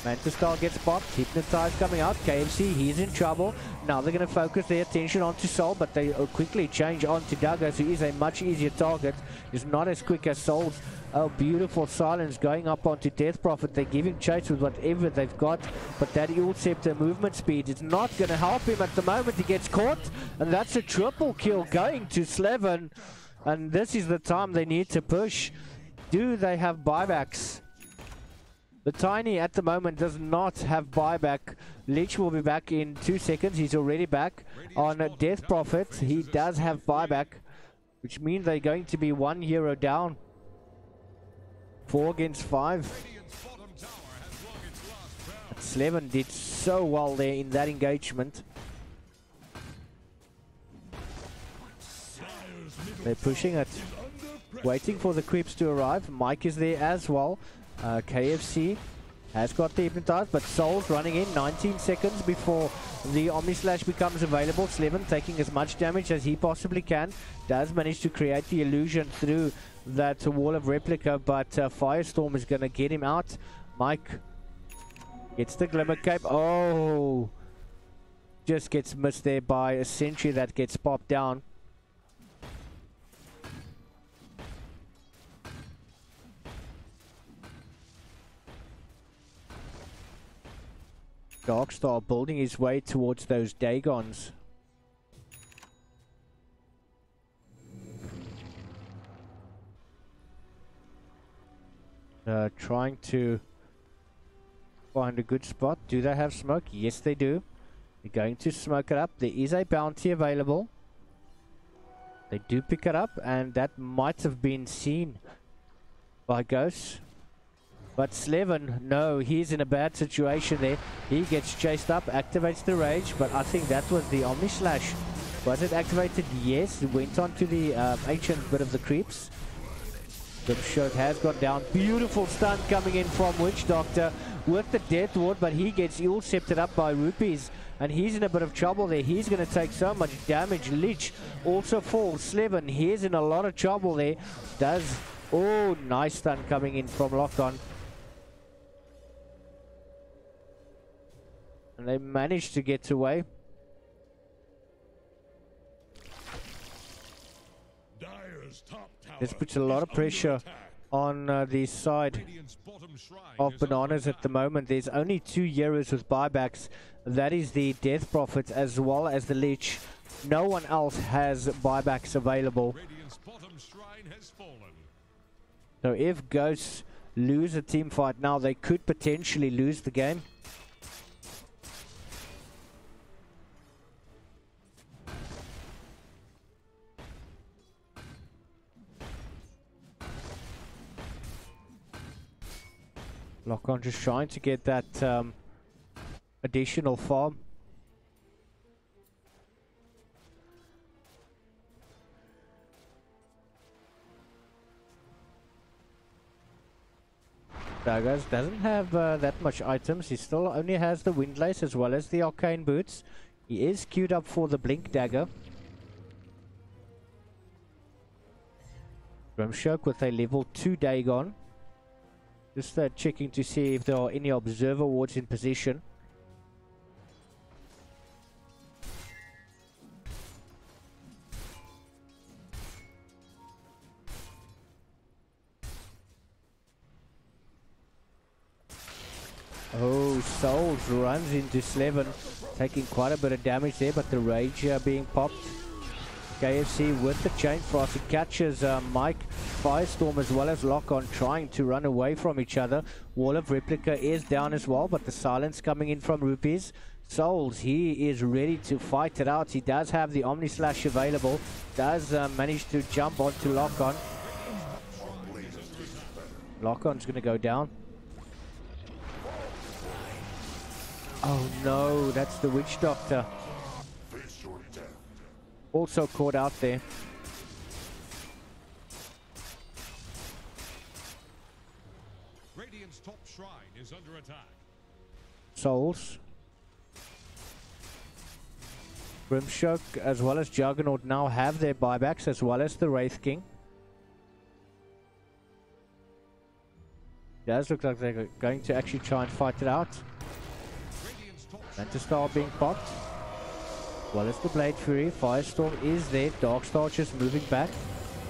Manta Star gets popped. Hypnotize coming out. KFC, he's in trouble. Now they're going to focus their attention onto Soul, but they quickly change onto Douglas, who is a much easier target. He's not as quick as Souls. Oh, beautiful silence going up onto Death Prophet. They're giving chase with whatever they've got, but that Ult Scepter movement speed is not going to help him at the moment. He gets caught, and that's a triple kill going to Slevin. And this is the time they need to push. Do they have buybacks? The Tiny at the moment does not have buyback. Lich will be back in 2 seconds. He's already back on Death Prophet. He does have buyback, which means they're going to be 1 hero down. 4 against 5. Slevin did so well there in that engagement. They're pushing it. Waiting for the creeps to arrive. Mike is there as well. KFC has got the Hypnotize, but Soul's running in 19 seconds before the Omni Slash becomes available. Slevin taking as much damage as he possibly can. Does manage to create the illusion through that wall of replica, but Firestorm is going to get him out. Mike gets the Glimmer Cape. Oh, just gets missed there by a sentry that gets popped down. Darkstar building his way towards those Dagons. Trying to find a good spot. Do they have smoke? Yes, they do. They're going to smoke it up. There is a bounty available. They do pick it up, and that might have been seen by Ghost. But Slevin, no, he's in a bad situation there. He gets chased up, activates the rage, but I think that was the Omni Slash. Was it activated? Yes, it went on to the ancient bit of the creeps. The shirt has got down. Beautiful stun coming in from Witch Doctor with the Death Ward, but he gets Ult Scepted up by Rupees, and he's in a bit of trouble there. He's going to take so much damage. Lich also falls. Slevin, he's in a lot of trouble there. Does, oh, nice stun coming in from Lock-On. And they managed to get away. This puts a lot of pressure on the side Radiant's bottom shrine of is Bananas under at the moment. There's only 2 heroes with buybacks. That is the Death Prophet as well as the Lich. No one else has buybacks available. Radiant's bottom shrine has fallen. So if Ghosts lose a team fight now, they could potentially lose the game. Lock-on just trying to get that additional farm. Daggers doesn't have that much items. He still only has the Windlace as well as the Arcane Boots. He is queued up for the Blink Dagger. Grimshock with a level 2 Dagon. Just checking to see if there are any observer wards in position. Oh, Souls runs into Slevin, taking quite a bit of damage there, but the Rage being popped. KFC with the Chain Frost, it catches Mike, Firestorm as well as Lock-on trying to run away from each other. Wall of Replica is down as well, but the silence coming in from Rupees. Souls, he is ready to fight it out. He does have the Omni Slash available, does manage to jump onto Lock-on. Lock-on's going to go down. Oh no, that's the Witch Doctor. Also caught out there. Radiant's top shrine is under attack. Souls. Grimshock as well as Juggernaut now have their buybacks as well as the Wraith King. Does look like they're going to actually try and fight it out. Star being popped. As well as the Blade Fury. Firestorm is there. Darkstar just moving back.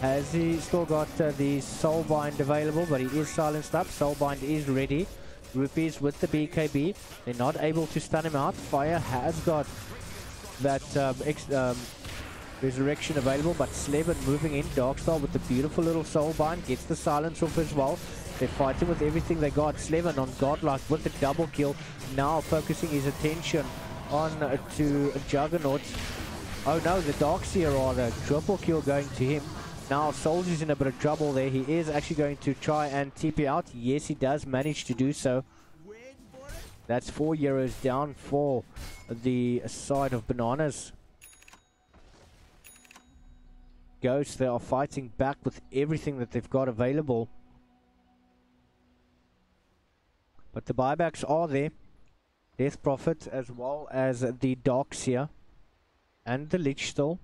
Has he still got the Soulbind available, but he is silenced up. Soulbind is ready. Rupees with the BKB. They're not able to stun him out. Fire has got that Resurrection available, but Slevin moving in. Darkstar with the beautiful little Soulbind gets the silence off as well. They're fighting with everything they got. Slevin on Godlike with the double kill. Now focusing his attention on to Juggernaut. Oh no, the Darkseer rather. Triple kill going to him. Now Soldier's in a bit of trouble there. He is actually going to try and TP out. Yes, he does manage to do so. That's 4 euros down for the side of Bananas. Ghosts, they are fighting back with everything that they've got available. But the buybacks are there. Death Prophet as well as the Darkseer and the Lich still.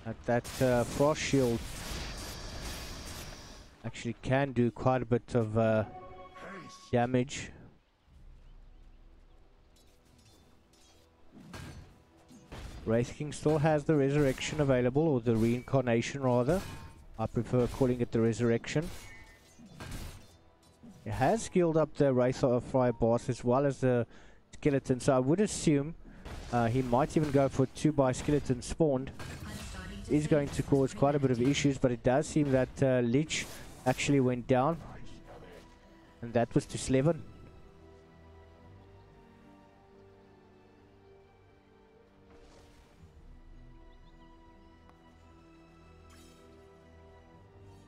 At that Frost Shield actually can do quite a bit of damage. Wraith King still has the Resurrection available, or the Reincarnation rather. I prefer calling it the Resurrection. He has skilled up the Wraith of Fire boss as well as the Skeleton, so I would assume he might even go for 2 by Skeleton spawned. Is going to cause quite a bit of issues, but it does seem that Lich actually went down, and that was to Slevin.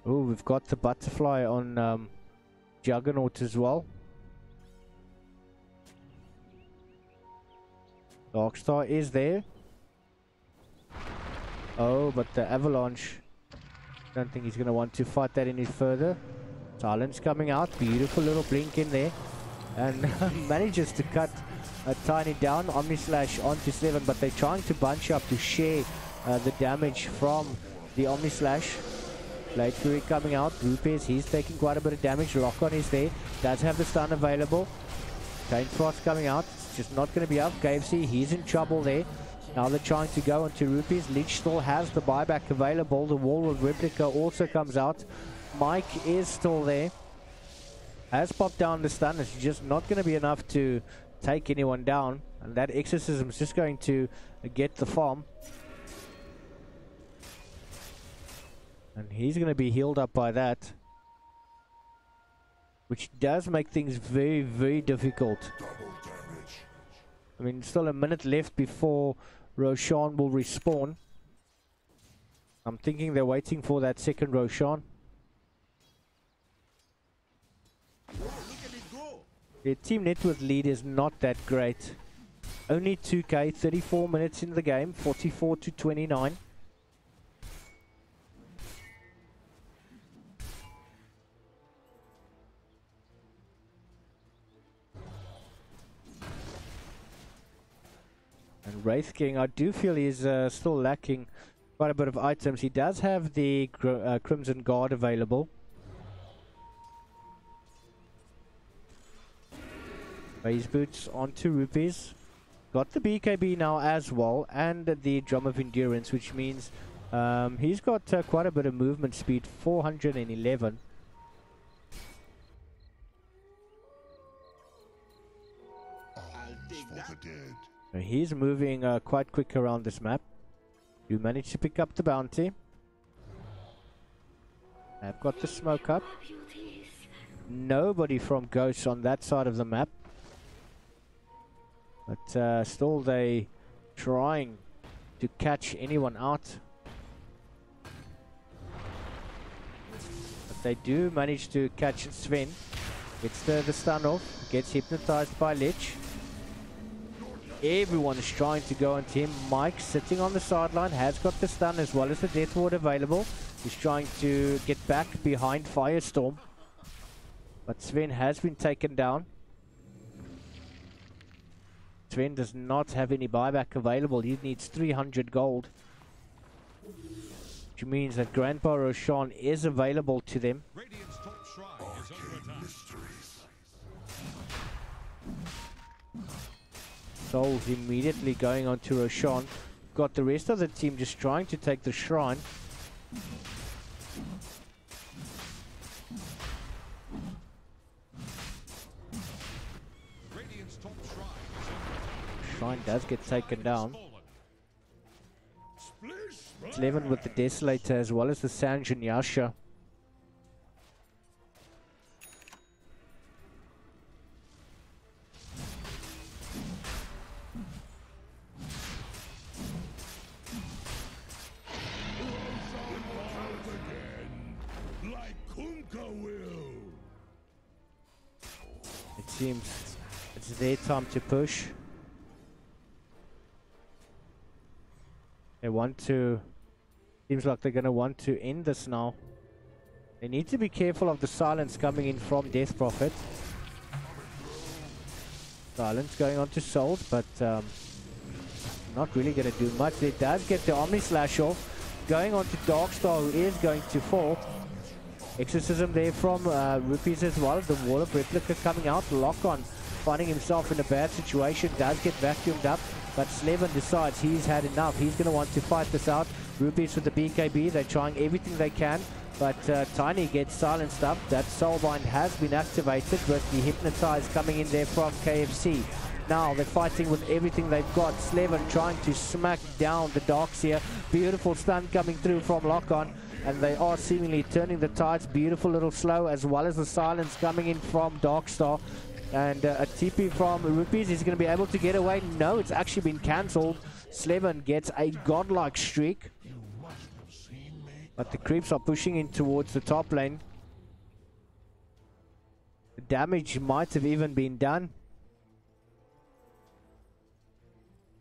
Oh, we've got the Butterfly on Juggernaut as well. Darkstar is there. Oh, but the Avalanche. Don't think he's going to want to fight that any further. Silence coming out. Beautiful little blink in there. And manages to cut a tiny down. Omni Slash onto Slevin, but they're trying to bunch up to share the damage from the Omni Slash. Blade Fury coming out. Rupees, he's taking quite a bit of damage. Lock-on is there. Does have the stun available. Chain Frost coming out. It's just not going to be up. KFC, he's in trouble there. Now they're trying to go into rupees. Lich still has the buyback available. The Warlord replica also comes out. Mike is still there. Has popped down the stun. It's just not going to be enough to take anyone down. And that exorcism is just going to get the farm. And he's going to be healed up by that. Which does make things very, very difficult. I mean, still a minute left before Roshan will respawn. I'm thinking they're waiting for that second Roshan. Their team net worth lead is not that great. Only 2k, 34 minutes in the game, 44 to 29. And Wraith King, I do feel he's still lacking quite a bit of items. He does have the Crimson Guard available. Phase boots onto rupees. Got the BKB now as well, and the Drum of Endurance, which means he's got quite a bit of movement speed, 411. So he's moving quite quick around this map. You managed to pick up the bounty. I've got the smoke up. Nobody from Ghosts on that side of the map. But still they trying to catch anyone out. But they do manage to catch Sven. Gets the stun off. Gets hypnotized by Lich. Everyone is trying to go onto him. Mike sitting on the sideline has got the stun as well as the death ward available. He's trying to get back behind Firestorm. But Sven has been taken down. Sven does not have any buyback available. He needs 300 gold. Which means that Grandpa Roshan is available to them. Radiant's top shrine is under attack. Souls immediately going on to Roshan. Got the rest of the team just trying to take the shrine. Radiant's top shrine Shrine does get taken down. It's Levin with the Desolator as well as the Sanjin Yasha. It seems it's their time to push. They want to... Seems like they're going to want to end this now. They need to be careful of the silence coming in from Death Prophet. Silence going on to Souls, but not really going to do much. It does get the Omni Slash off. Going on to Darkstar, who is going to fall. Exorcism there from Rupees as well. The Wall of Replica coming out. Lock-on finding himself in a bad situation. Does get vacuumed up. But Slevin decides he's had enough. He's going to want to fight this out. Rupees with the BKB. They're trying everything they can. But Tiny gets silenced up. That Soulbind has been activated with the Hypnotize coming in there from KFC. Now they're fighting with everything they've got. Slevin trying to smack down the Darkseer. Beautiful stun coming through from Lock-on. And they are seemingly turning the tides. Beautiful little slow, as well as the silence coming in from Darkstar. And a TP from Rupees. Is going to be able to get away? No, it's actually been cancelled. Slevin gets a godlike streak. But the creeps are pushing in towards the top lane. The damage might have even been done.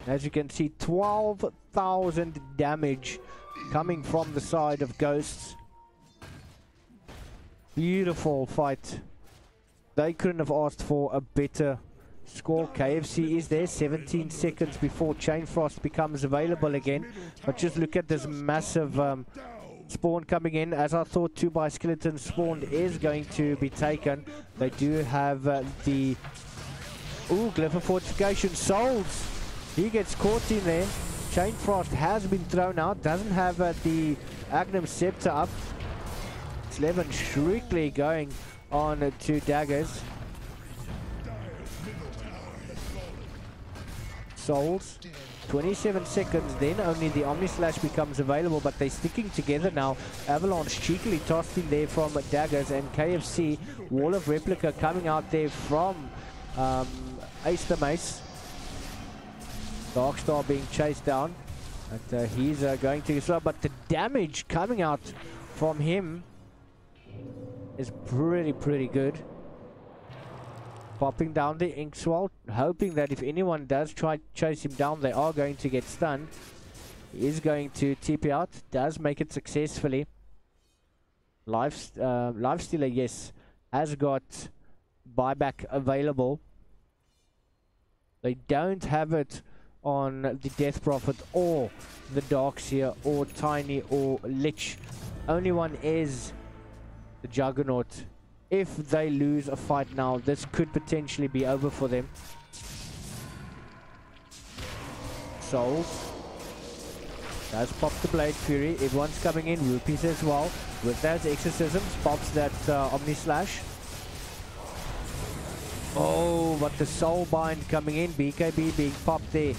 As you can see, 12,000 damage coming from the side of Ghosts. Beautiful fight. They couldn't have asked for a better score. KFC is there 17 seconds before Chain Frost becomes available again. But just look at this massive spawn coming in. As I thought, 2 by Skeleton spawn is going to be taken. They do have the Ooh, Glyph of Fortification. Souls. He gets caught in there. Chain Frost has been thrown out. Doesn't have the Agnum Scepter up. Slevin strictly going on to daggers. Souls. 27 seconds, then only the Omni Slash becomes available, but they're sticking together now. Avalanche cheekily tossed in there from daggers, and KFC, Wall of Replica coming out there from Ace the Mace. Darkstar being chased down, but he's going to slow, but the damage coming out from him is pretty good. Popping down the Inkswell, hoping that if anyone does try to chase him down, they are going to get stunned. He is going to TP out, does make it successfully. Lifestealer, yes, has got buyback available. They don't have it on the Death Prophet or the Darkseer or Tiny or Lich. Only one is the Juggernaut. If they lose a fight now, this could potentially be over for them. Souls does pop the Blade Fury. Everyone's coming in. Rupees as well. With those exorcisms, pops that Omni Slash. Oh, but the Soul Bind coming in. BKB being popped there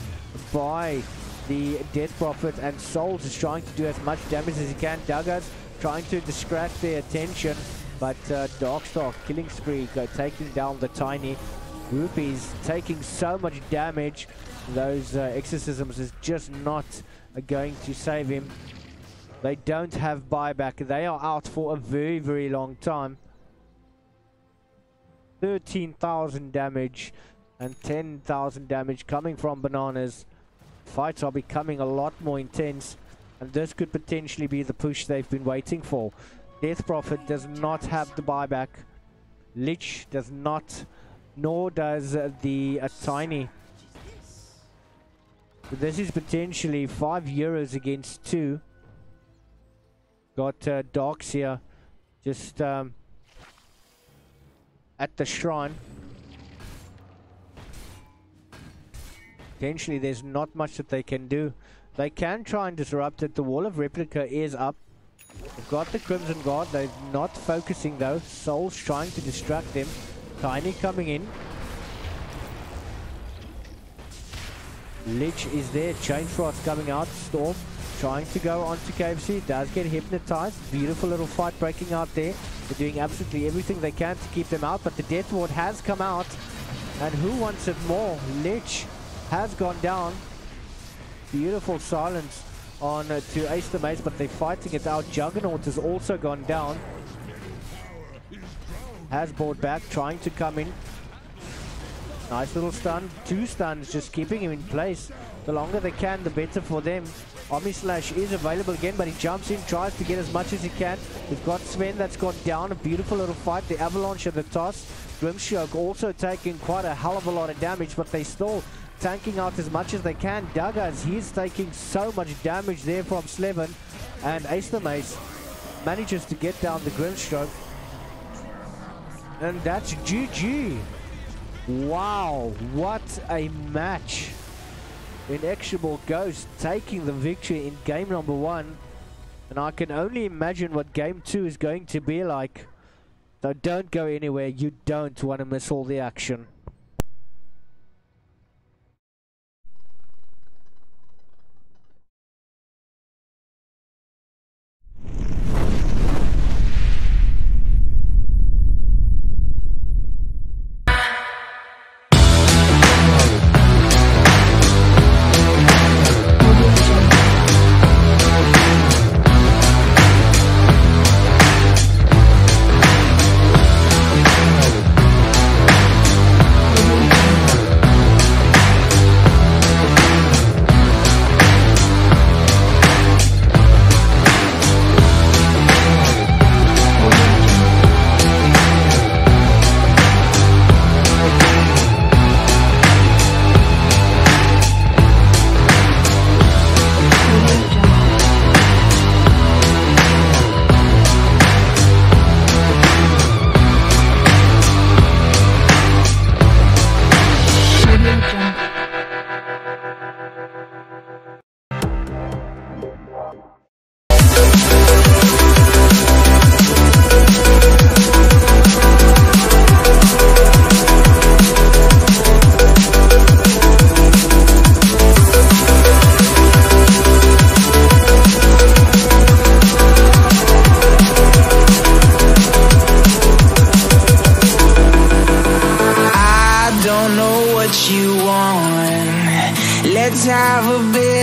by the Death Prophet, and Souls is trying to do as much damage as he can. Daggers trying to distract their attention, but Darkstar killing spree, taking down the Tiny. Rupees taking so much damage. Those exorcisms is just not going to save him. They don't have buyback. They are out for a very long time. 13,000 damage and 10,000 damage coming from Bananas. Fights are becoming a lot more intense, and this could potentially be the push they've been waiting for. Death Prophet does not have the buyback. Lich does not, nor does the Tiny. So this is potentially 5 euros against 2. Got Darkseer just at the shrine. Potentially there's not much that they can do. They can try and disrupt it. The Wall of Replica is up. They've got the Crimson Guard. They're not focusing though. Souls trying to distract them. Tiny coming in. Lich is there. Chain Frost coming out. Storm trying to go onto KFC. Does get hypnotized. Beautiful little fight breaking out there. They're doing absolutely everything they can to keep them out, but the Death Ward has come out. And who wants it more? Lich has gone down. Beautiful silence on to Ace the Mace, but they're fighting it out. Juggernaut has also gone down. Has brought back, trying to come in. Nice little stun. 2 stuns, just keeping him in place. The longer they can, the better for them. Omni Slash is available again, but he jumps in, tries to get as much as he can. We've got Sven that's gone down. A beautiful little fight. The Avalanche at the toss. Grimshock also taking quite a hell of a lot of damage, but they still tanking out as much as they can. Daggers, he's taking so much damage there from Slevin, and Ace the Mace manages to get down the Grimstroke, and that's GG. Wow, what a match. Inexorable Ghost taking the victory in game number 1, and I can only imagine what game 2 is going to be like. So don't go anywhere, you don't want to miss all the action.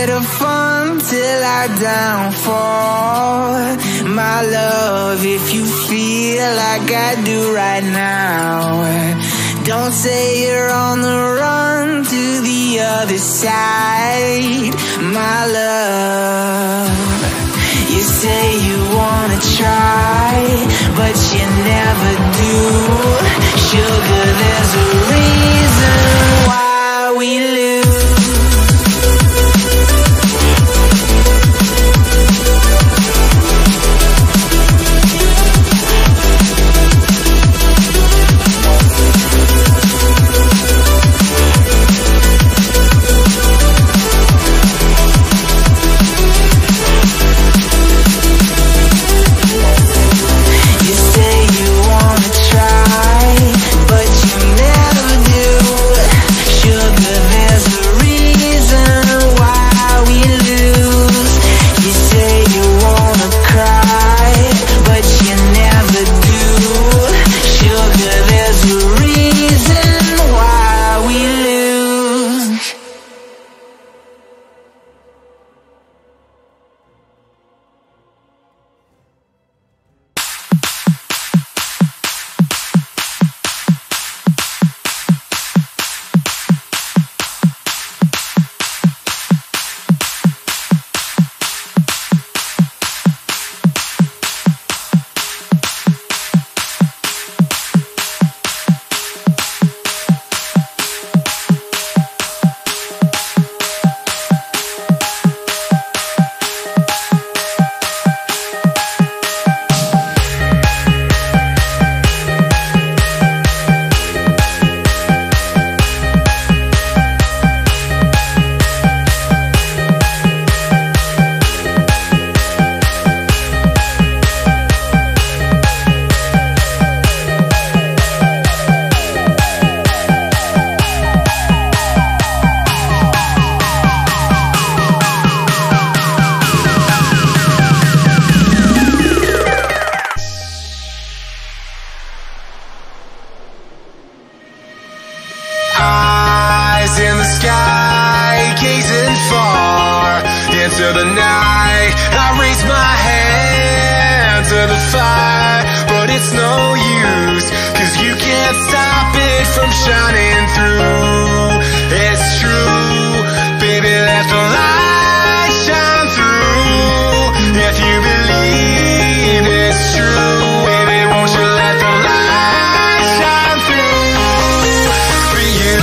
bit of fun till our downfall. My love, if you feel like I do right now, don't say you're on the run to the other side. My love, you say you wanna try, but you never do. Sugar, there's a reason why we lose. into the night. I raise my hand to the fire, but it's no use, 'cause you can't stop it from shining through. It's true, baby, let the light shine through. If you believe it's true, baby, won't you let the light shine through for you.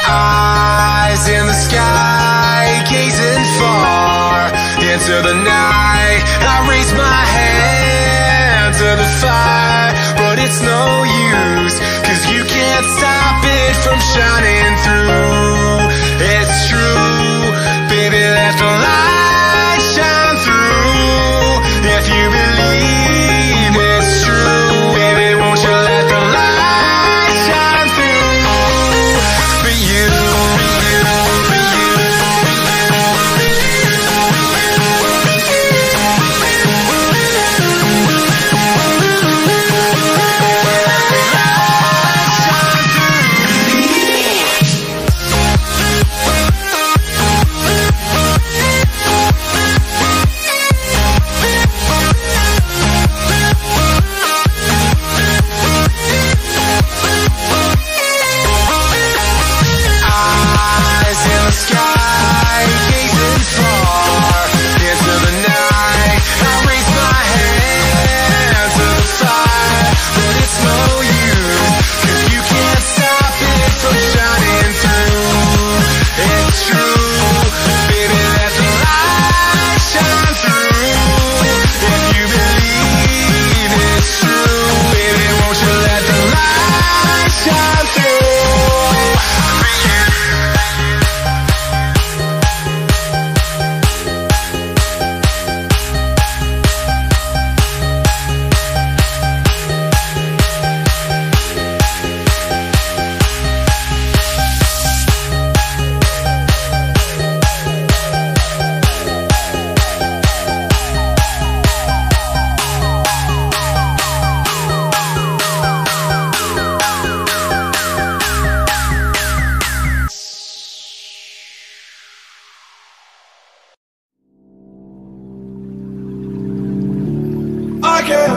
Eyes in the sky, gazing far into the night. I raise my hand to the fire, but it's no use, 'cause you can't stop it from shining through. It's true, baby, let the light shine through. If you believe it's true, baby, won't you let the light shine through for you.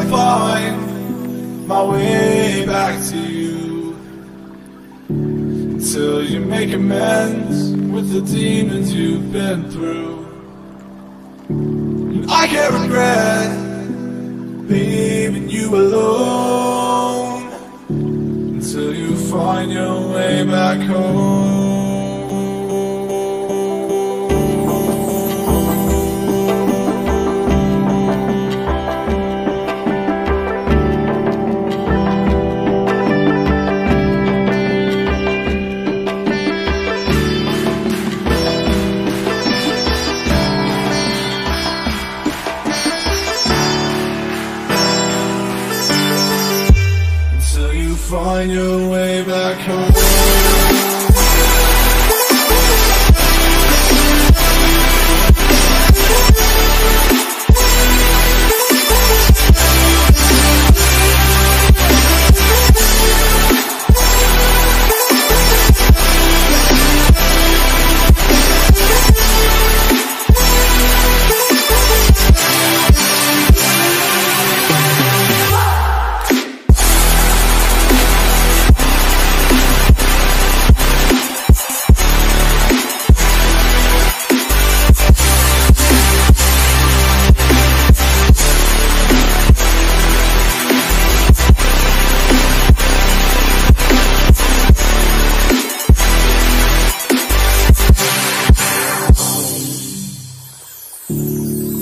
find my way back to you, until you make amends with the demons you've been through. And I can't regret leaving you alone, until you find your way back home. Find your way back home.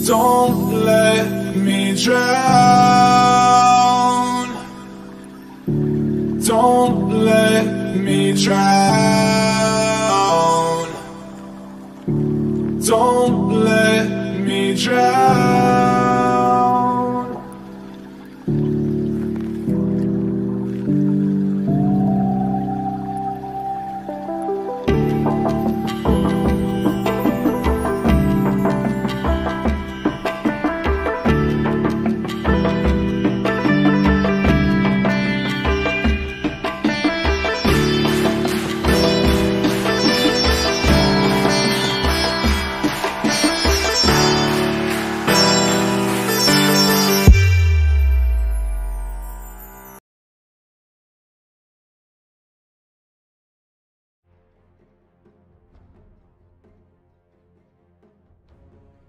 Don't let me drown. Don't let me drown. Don't let me drown.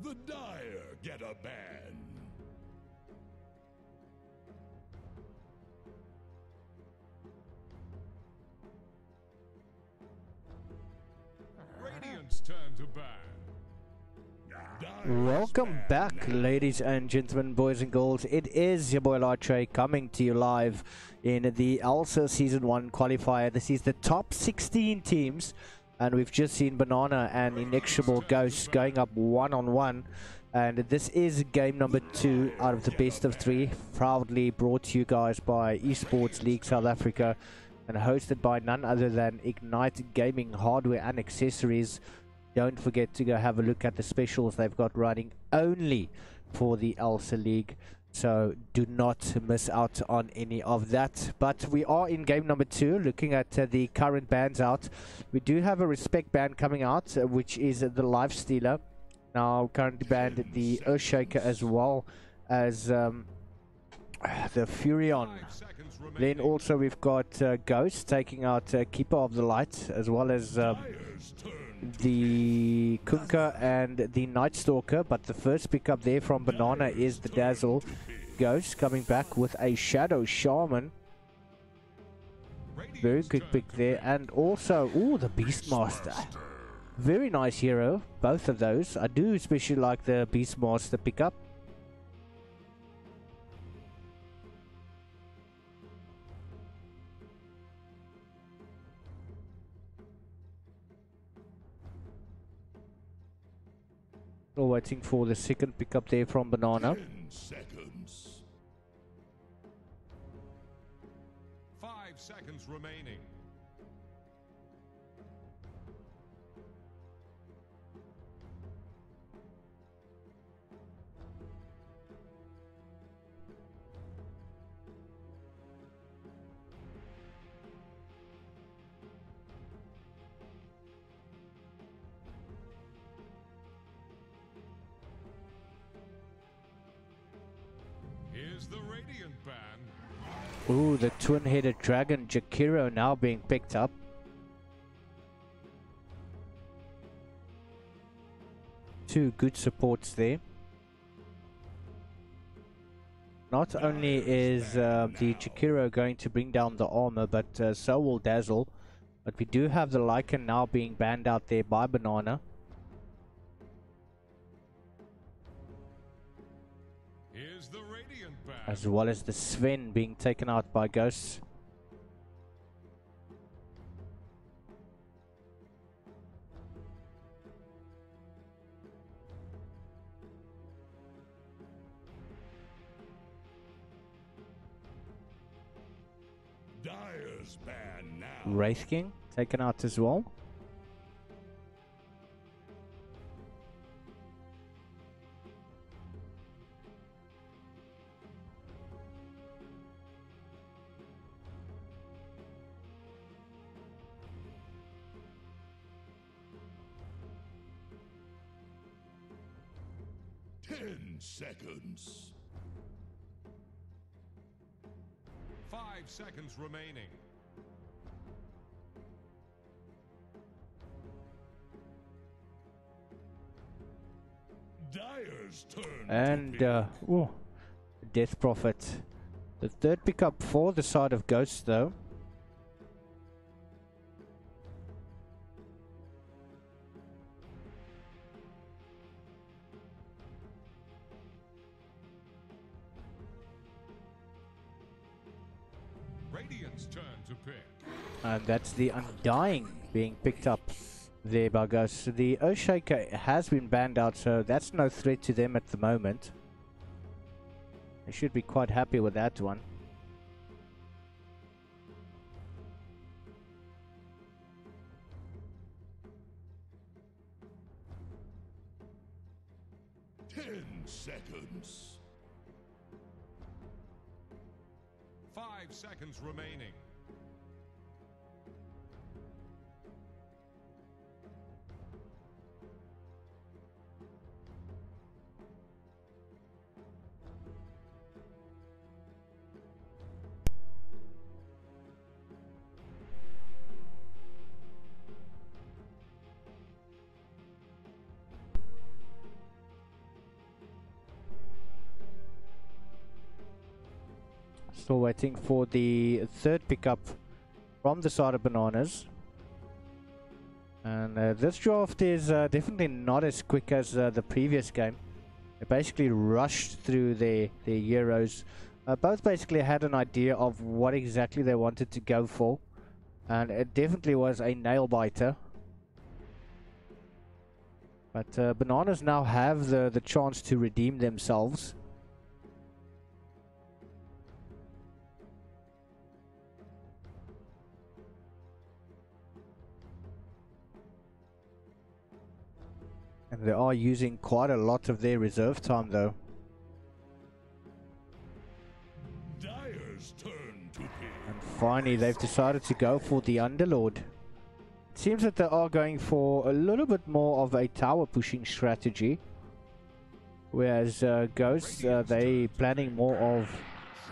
The dire get a ban. Radiant's turn to ban. Welcome back, ladies and gentlemen, boys and girls. It is your boy Lartre coming to you live in the ELSA Season 1 qualifier. This is the top 16 teams, and we've just seen Banana and Inexorable Ghost going up one-on-one. And this is game number 2 out of the best of 3, proudly brought to you guys by Esports League South Africa and hosted by none other than Ignite Gaming Hardware and Accessories. Don't forget to go have a look at the specials they've got running only for the ELSA League, so do not miss out on any of that. But we are in game number 2, looking at the current bans out. We do have a respect ban coming out, which is the Life Stealer. Now currently banned the Earthshaker as well as the Furion. Then also we've got Ghost taking out Keeper of the Light, as well as the Kunkka and the Night Stalker. But the first pickup there from Banana is the Dazzle. Ghost coming back with a Shadow Shaman. Very good pick there. And also, ooh, the Beastmaster. Very nice hero, both of those. I do especially like the Beastmaster pickup. Still waiting for the second pickup there from Banana. 10 seconds. 5 seconds remaining. Here's the Radiant Band. Ooh, the twin-headed dragon Jakiro now being picked up. Two good supports there. Not only is the Jakiro going to bring down the armor, but so will Dazzle. But we do have the Lycan now being banned out there by Banana. Here's the Radiant Band. As well as the Sven being taken out by Ghosts. Dire's band now. Wraith King taken out as well. Seconds. 5 seconds remaining. Dire's turn. And ooh, Death Prophet. The third pickup for the side of Ghosts though. Radiant's turn to pick. And that's the Undying being picked up there by Ghosts. The Earthshaker has been banned out, so that's no threat to them at the moment. They should be quite happy with that one. Seconds. 5 seconds remaining. Still waiting for the third pickup from the side of Bananas. And this draft is definitely not as quick as the previous game. They basically rushed through their Euros. Both basically had an idea of what exactly they wanted to go for. And it definitely was a nail biter. But Bananas now have the chance to redeem themselves. And they are using quite a lot of their reserve time though. Dire's turn to pick. And finally they've decided to go for the Underlord. It seems that they are going for a little bit more of a tower pushing strategy. Whereas Ghosts, they planning more of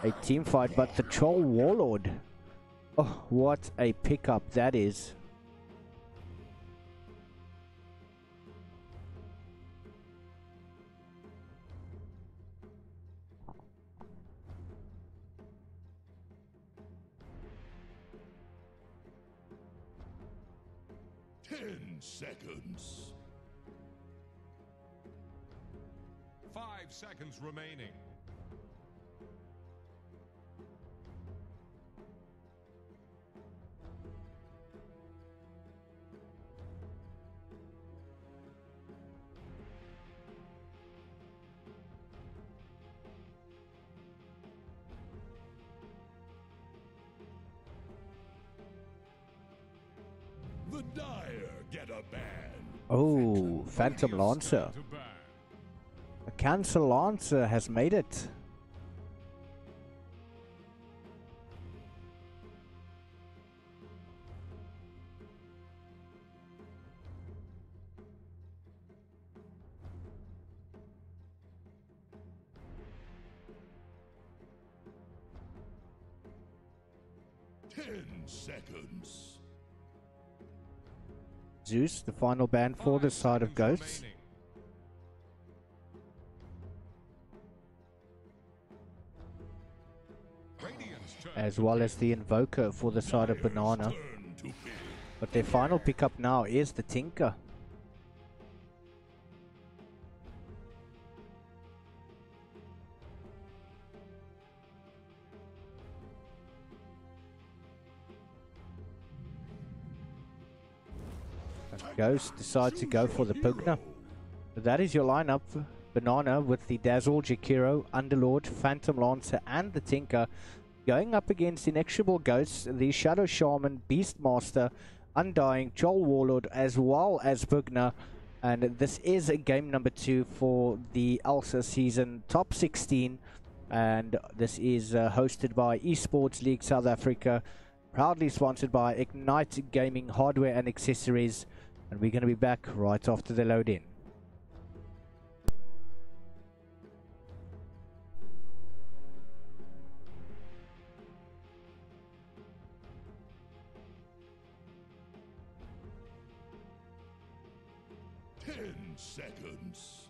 a team fight. But the Troll Warlord, oh, what a pickup that is. Seconds. 5 seconds remaining. The Dire get a ban. Oh, Phantom Lancer. A Cancel Lancer has made it. 10 seconds. Zeus, the final ban for the side of Ghosts. As well as the Invoker for the side of Banana. But their final pickup now is the Tinker. Ghost decides to go for the Pugna. That is your lineup. Banana with the Dazzle, Jakiro, Underlord, Phantom Lancer and the Tinker. Going up against Inexorable Ghosts, the Shadow Shaman, Beastmaster, Undying, Troll Warlord as well as Pugna. And this is game number 2 for the ELSA season top 16. And this is hosted by Esports League South Africa. Proudly sponsored by Ignite Gaming Hardware and Accessories. And we're going to be back right after the load in. Seconds.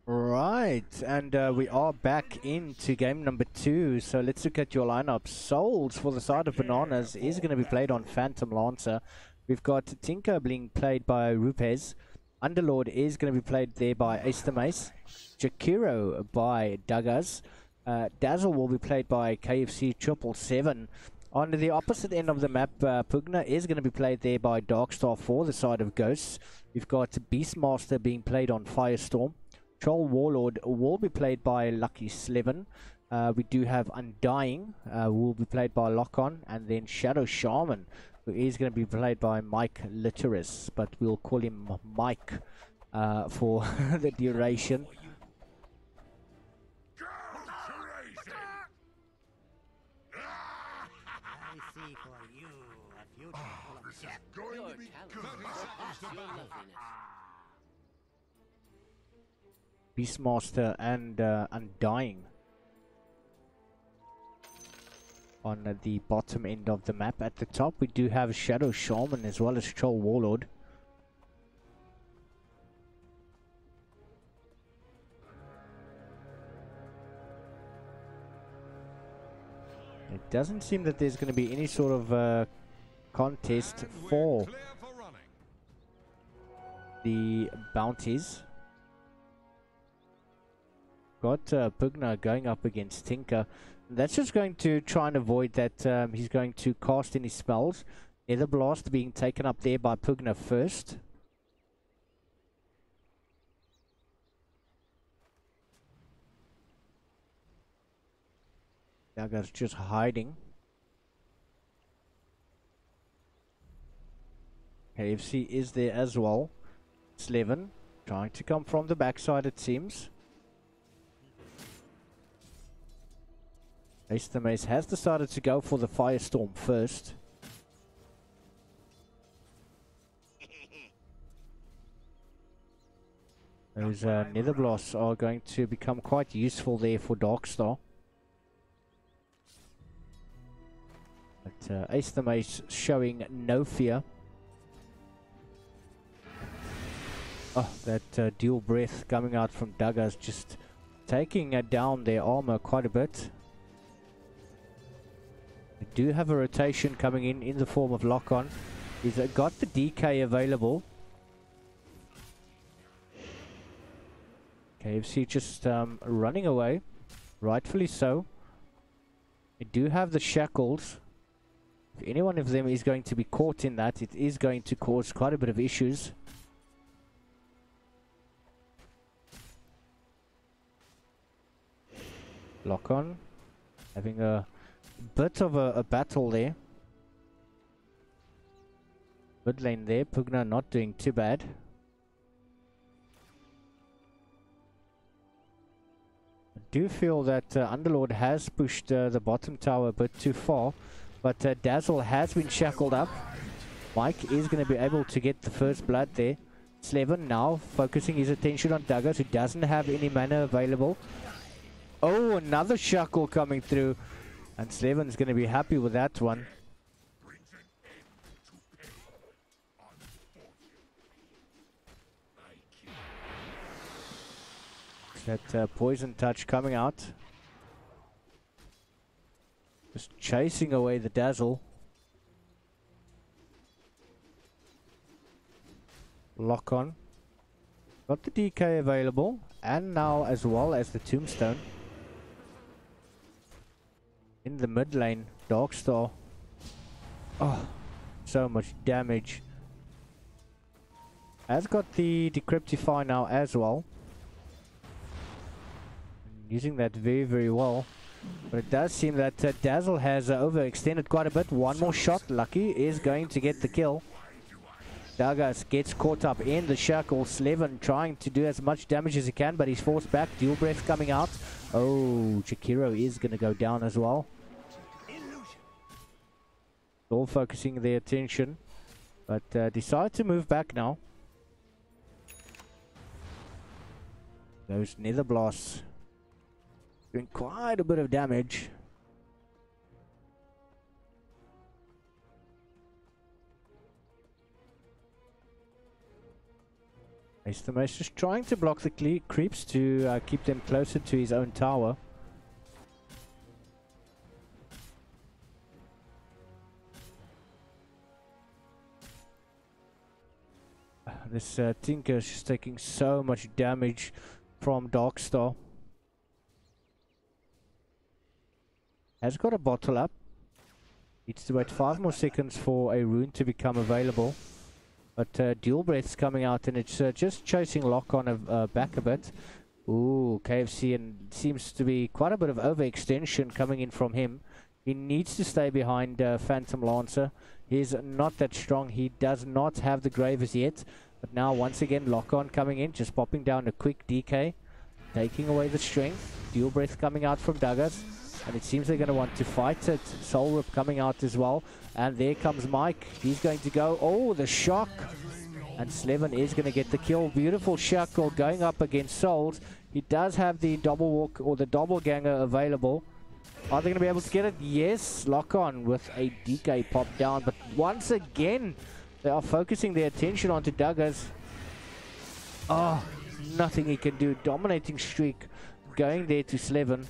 Right, and we are back into game number 2. So let's look at your lineup. Souls for the side of Bananas is going to be played on Phantom Lancer. We've got Tinker being played by Rupes. Underlord is going to be played there by Astermace. Jakiro by Daggaz. Dazzle will be played by KFC 777. On the opposite end of the map, Pugna is going to be played there by Darkstar for the side of Ghosts. We've got Beastmaster being played on Firestorm. Troll Warlord will be played by Lucky Slevin. We do have Undying, will be played by Lock-On, and then Shadow Shaman, who is going to be played by Mike Litteris, but we'll call him Mike for the duration. Beastmaster and Undying on the bottom end of the map. At the top we do have Shadow Shaman as well as Troll Warlord. It doesn't seem that there's going to be any sort of contest for the bounties. Got Pugna going up against Tinker. That's just going to try and avoid that he's going to cast any spells. Nether Blast being taken up there by Pugna first. Dagger's just hiding. KFC is there as well. Slevin trying to come from the backside, it seems. Astermace has decided to go for the Firestorm first. Those nether blasts are going to become quite useful there for Darkstar. But Ace the Mace showing no fear. Oh, that dual breath coming out from Daggers, just taking down their armor quite a bit. We do have a rotation coming in the form of lock-on. He's got the DK available. KFC just running away, rightfully so. We do have the shackles. If any one of them is going to be caught in that, it is going to cause quite a bit of issues. Lock on, having a bit of a battle there. Mid lane there, Pugna not doing too bad. I do feel that Underlord has pushed the bottom tower a bit too far, but Dazzle has been shackled up. Mike is going to be able to get the first blood there. Slevin now focusing his attention on Douglas, who doesn't have any mana available. Oh, another shackle coming through. And Slevin's going to be happy with that one. That poison touch coming out. Just chasing away the Dazzle. Lock on. Got the DK available. And now as well as the Tombstone. In the mid lane, Darkstar. Oh, so much damage. Has got the Decryptify now as well. Using that very, very well. But it does seem that Dazzle has overextended quite a bit. One more shot. Lucky is going to get the kill. Dagas gets caught up in the shackle. Slevin trying to do as much damage as he can, but he's forced back. Dual breath coming out. Oh, Chikiro is going to go down as well. All focusing their attention, but decide to move back now. Those nether blasts doing quite a bit of damage. Ace the Mace just trying to block the creeps to keep them closer to his own tower. This Tinker is just taking so much damage from Darkstar. Has got a bottle up. Needs to wait 5 more seconds for a rune to become available. But dual breath's coming out, and it's just chasing lock on back a bit. Ooh, KFC, and seems to be quite a bit of overextension coming in from him. He needs to stay behind Phantom Lancer. He's not that strong. He does not have the grave as yet. But now once again lock on coming in, just popping down a quick DK, taking away the strength. Dual breath coming out from Douglas. And it seems they're going to want to fight it. Soul Rip coming out as well. And there comes Mike. He's going to go. Oh, the shock. And Slevin is going to get the kill. Beautiful shackle going up against Souls. He does have the double walk or the doppelganger available. Are they going to be able to get it? Yes. Lock on with a DK pop down. But once again, they are focusing their attention onto Douglas. Oh, nothing he can do. Dominating streak going there to Slevin.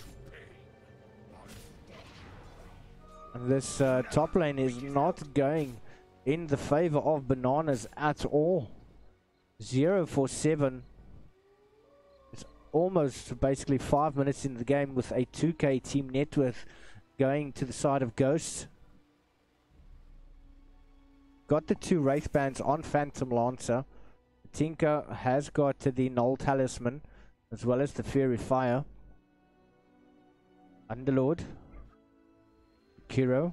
And this top lane is not going in the favor of Bananas at all. 0 for 7. It's almost basically 5 minutes in the game with a 2k team net worth going to the side of Ghosts. Got the 2 Wraith Bands on Phantom Lancer. Tinker has got the Null Talisman as well as the Fairy Fire. Underlord. Kiro.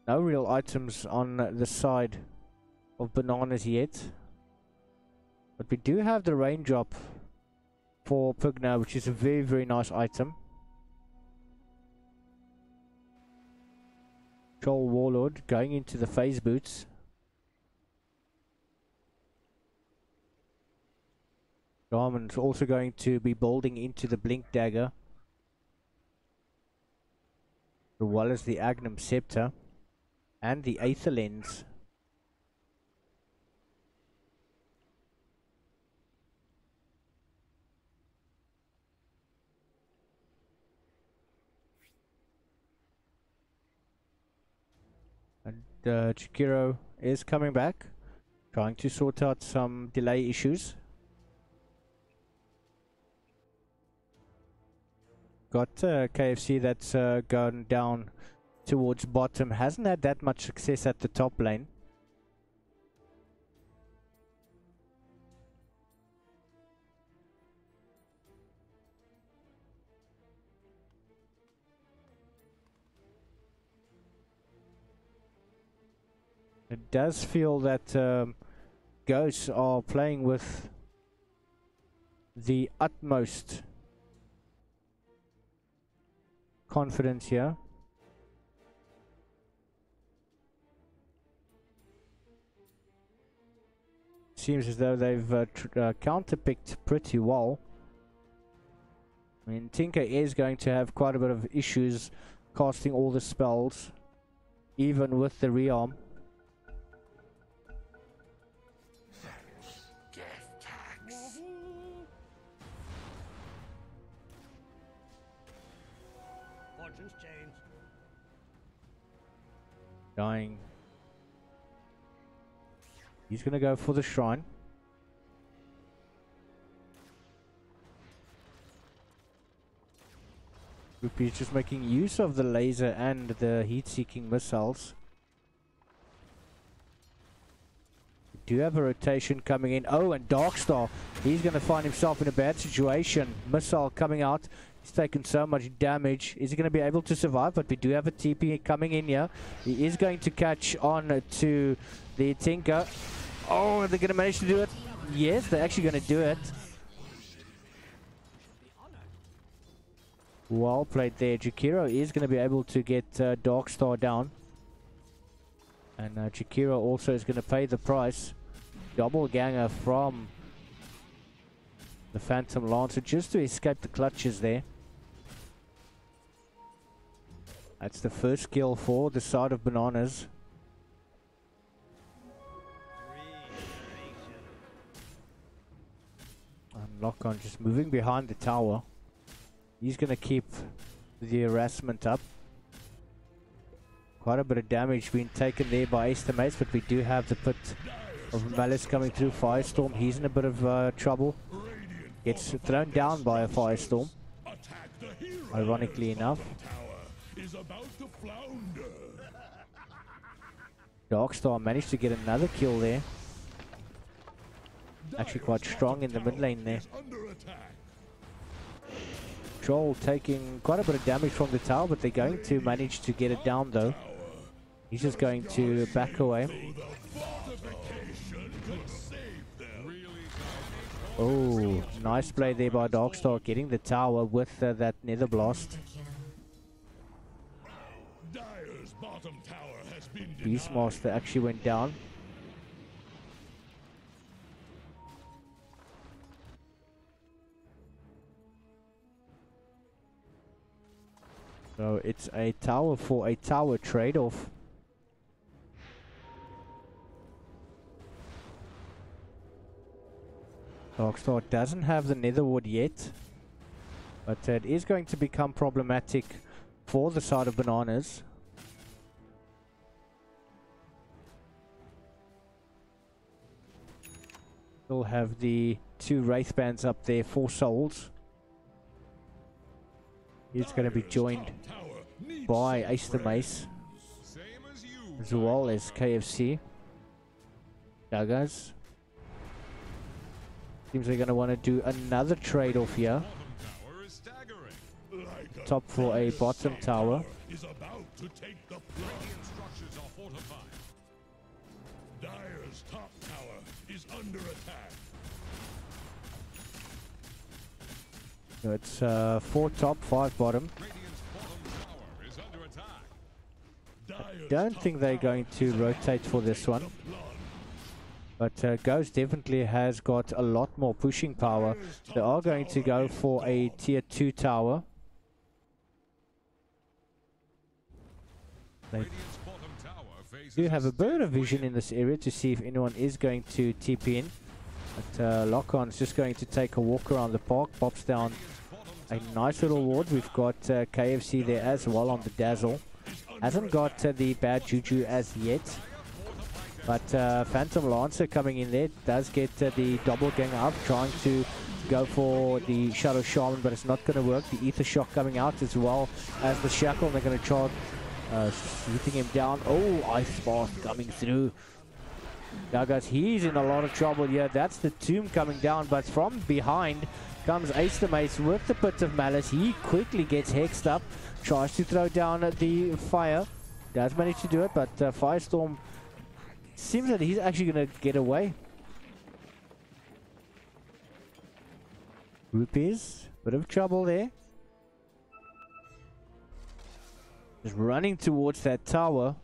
No real items on the side of Bananas yet. But we do have the raindrop for Pugna, which is a very, very nice item. Troll Warlord going into the phase boots. Garmin's also going to be building into the Blink Dagger, as well as the Agnum Scepter and the Aether Lens. And Chikiro is coming back, trying to sort out some delay issues. Got KFC that's gone down towards bottom. Hasn't had that much success at the top lane. It does feel that Ghosts are playing with the utmost confidence here. Seems as though they've counterpicked pretty well. I mean, Tinker is going to have quite a bit of issues casting all the spells, even with the rearm. Dying. He's gonna go for the shrine. Rupee's just making use of the laser and the heat-seeking missiles. We do have a rotation coming in. Oh, and Darkstar. He's gonna find himself in a bad situation. Missile coming out. He's taken so much damage. Is he going to be able to survive? But we do have a TP coming in here. He is going to catch on to the Tinker. Oh, are they going to manage to do it? Yes, they're actually going to do it. Well played there. Jakiro is going to be able to get Darkstar down. And Jakiro also is going to pay the price. Double ganger from the Phantom Lancer just to escape the clutches there. That's the first kill for the side of Bananas. And Lock-on just moving behind the tower. He's going to keep the harassment up. Quite a bit of damage being taken there by Ace the Mace, but we do have the Pit of Malice coming through. Firestorm, he's in a bit of trouble. Gets thrown down by a Firestorm, ironically enough. Darkstar managed to get another kill there. Actually quite strong in the mid lane there. Troll taking quite a bit of damage from the tower, but they're going to manage to get it down though. He's just going to back away. Oh, nice play there by Darkstar, getting the tower with that Nether Blast. Beastmaster actually went down. So it's a tower for a tower trade-off. Darkstar doesn't have the Netherwood yet, but it is going to become problematic for the side of Bananas. We'll have the two Wraith Bands up there, 4 souls. He's going to be joined by Ace the Mace, as well as KFC. Daggers. Seems they're going to want to do another trade-off here. Top for a bottom tower. Dire's top tower is under attack. So it's 4 top, 5 bottom. I don't think they're going to rotate for this one. But Ghost definitely has got a lot more pushing power. They are going to go for a tier 2 tower. They do have a bit of vision in this area to see if anyone is going to TP in. But Lock-on's just going to take a walk around the park, pops down a nice little ward. We've got KFC there as well on the Dazzle. Hasn't got the bad juju as yet. But Phantom Lancer coming in there does get the doppelganger up, trying to go for the Shadow Shaman, but it's not going to work. The Ether Shock coming out as well as the Shackle. They're going to try shooting him down. Oh, Ice Bath coming through. Now guys, he's in a lot of trouble here. That's the Tomb coming down, but from behind comes Ace the Mace with the Pit of Malice. He quickly gets hexed up, tries to throw down the fire. Does manage to do it, but Firestorm seems that he's actually going to get away. Rupees, bit of trouble there. Just running towards that tower.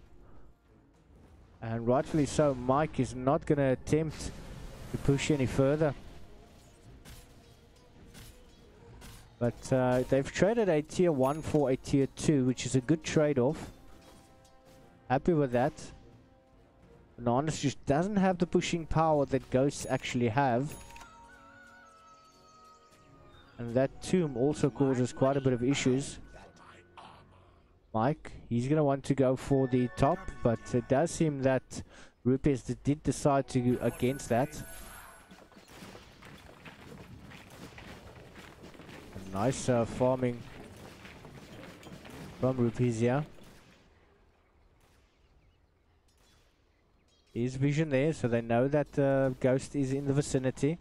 And rightfully so, Mike is not going to attempt to push any further. But they've traded a tier 1 for a tier 2, which is a good trade-off. Happy with that. Bananas just doesn't have the pushing power that Ghosts actually have. And that Tomb also causes quite a bit of issues. Mike, he's going to want to go for the top, but it does seem that Rupees did decide to go against that. A nice farming from Rupees here. There's vision there, so they know that Ghost is in the vicinity.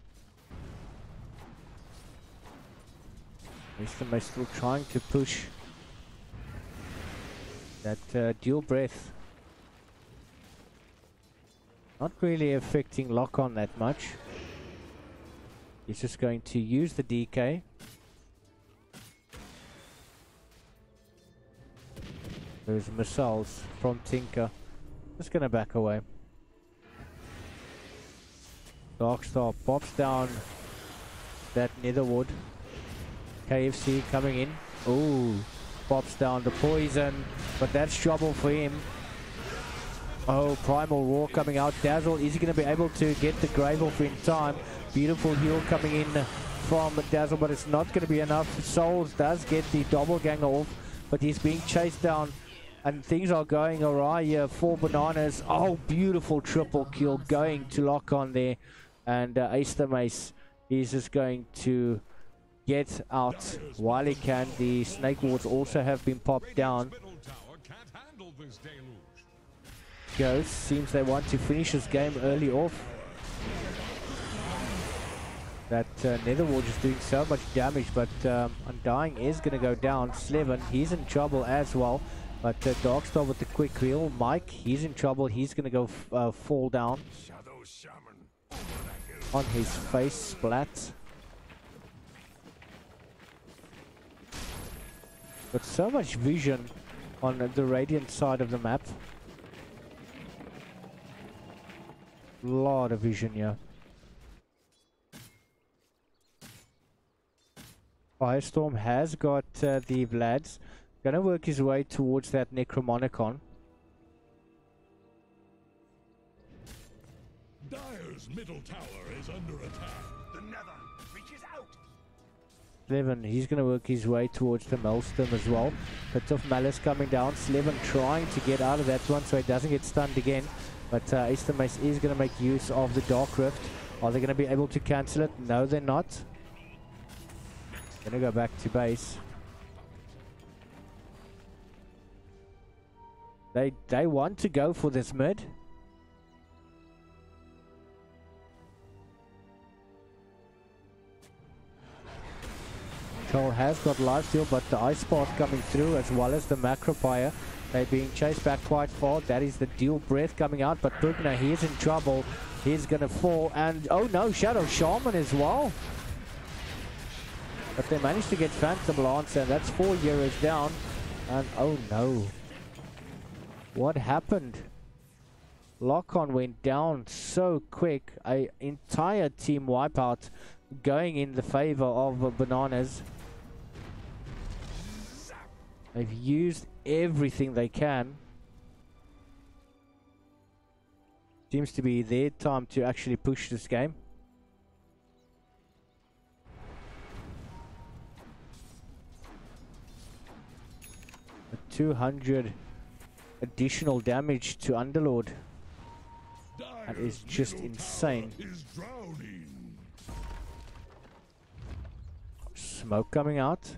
They're still trying to push that dual breath. Not really affecting Lock-on that much. He's just going to use the DK. Those missiles from Tinker. Just gonna back away. Darkstar pops down that Netherwood. KFC coming in. Ooh. Pops down the poison, but that's trouble for him. Oh, Primal Roar coming out. Dazzle, is he going to be able to get the Grave off in time? Beautiful heal coming in from Dazzle, but it's not going to be enough. Souls does get the doppelganger off, but he's being chased down, and things are going awry here for Bananas. Oh, beautiful triple kill going to Lock-on there, and Ace the Mace is just going to get out while he can. The snake wards also have been popped down. Ghost seems they want to finish this game early off. That nether ward is doing so much damage, but Undying is going to go down. Slevin, he's in trouble as well, but Darkstar with the quick heal. Mike, he's in trouble. He's going to go fall down on his face. Splat. Got so much vision on the Radiant side of the map. Lot of vision here. Firestorm has got the Vlads. Gonna work his way towards that Necromonicon. Dire's middle tower is under attack. The Nether reaches out. Slevin, he's going to work his way towards the Maelstrom as well. Pit of Malice coming down. Slevin trying to get out of that one so he doesn't get stunned again. But Ace the Mace is going to make use of the Dark Rift. Are they going to be able to cancel it? No, they're not. Going to go back to base. They want to go for this mid. Troll has got lifesteal, but the Ice Path coming through as well as the Macropire. They're being chased back quite far. That is the dual breath coming out, but Bugner, he's in trouble. He's going to fall, and oh no, Shadow Shaman as well. But they managed to get Phantom Lance, and that's 4 euros down. And oh no. What happened? Lock-on went down so quick. An entire team wipeout going in the favor of Bananas. They've used everything they can. Seems to be their time to actually push this game. A 200 additional damage to Underlord. That is just insane. Smoke coming out.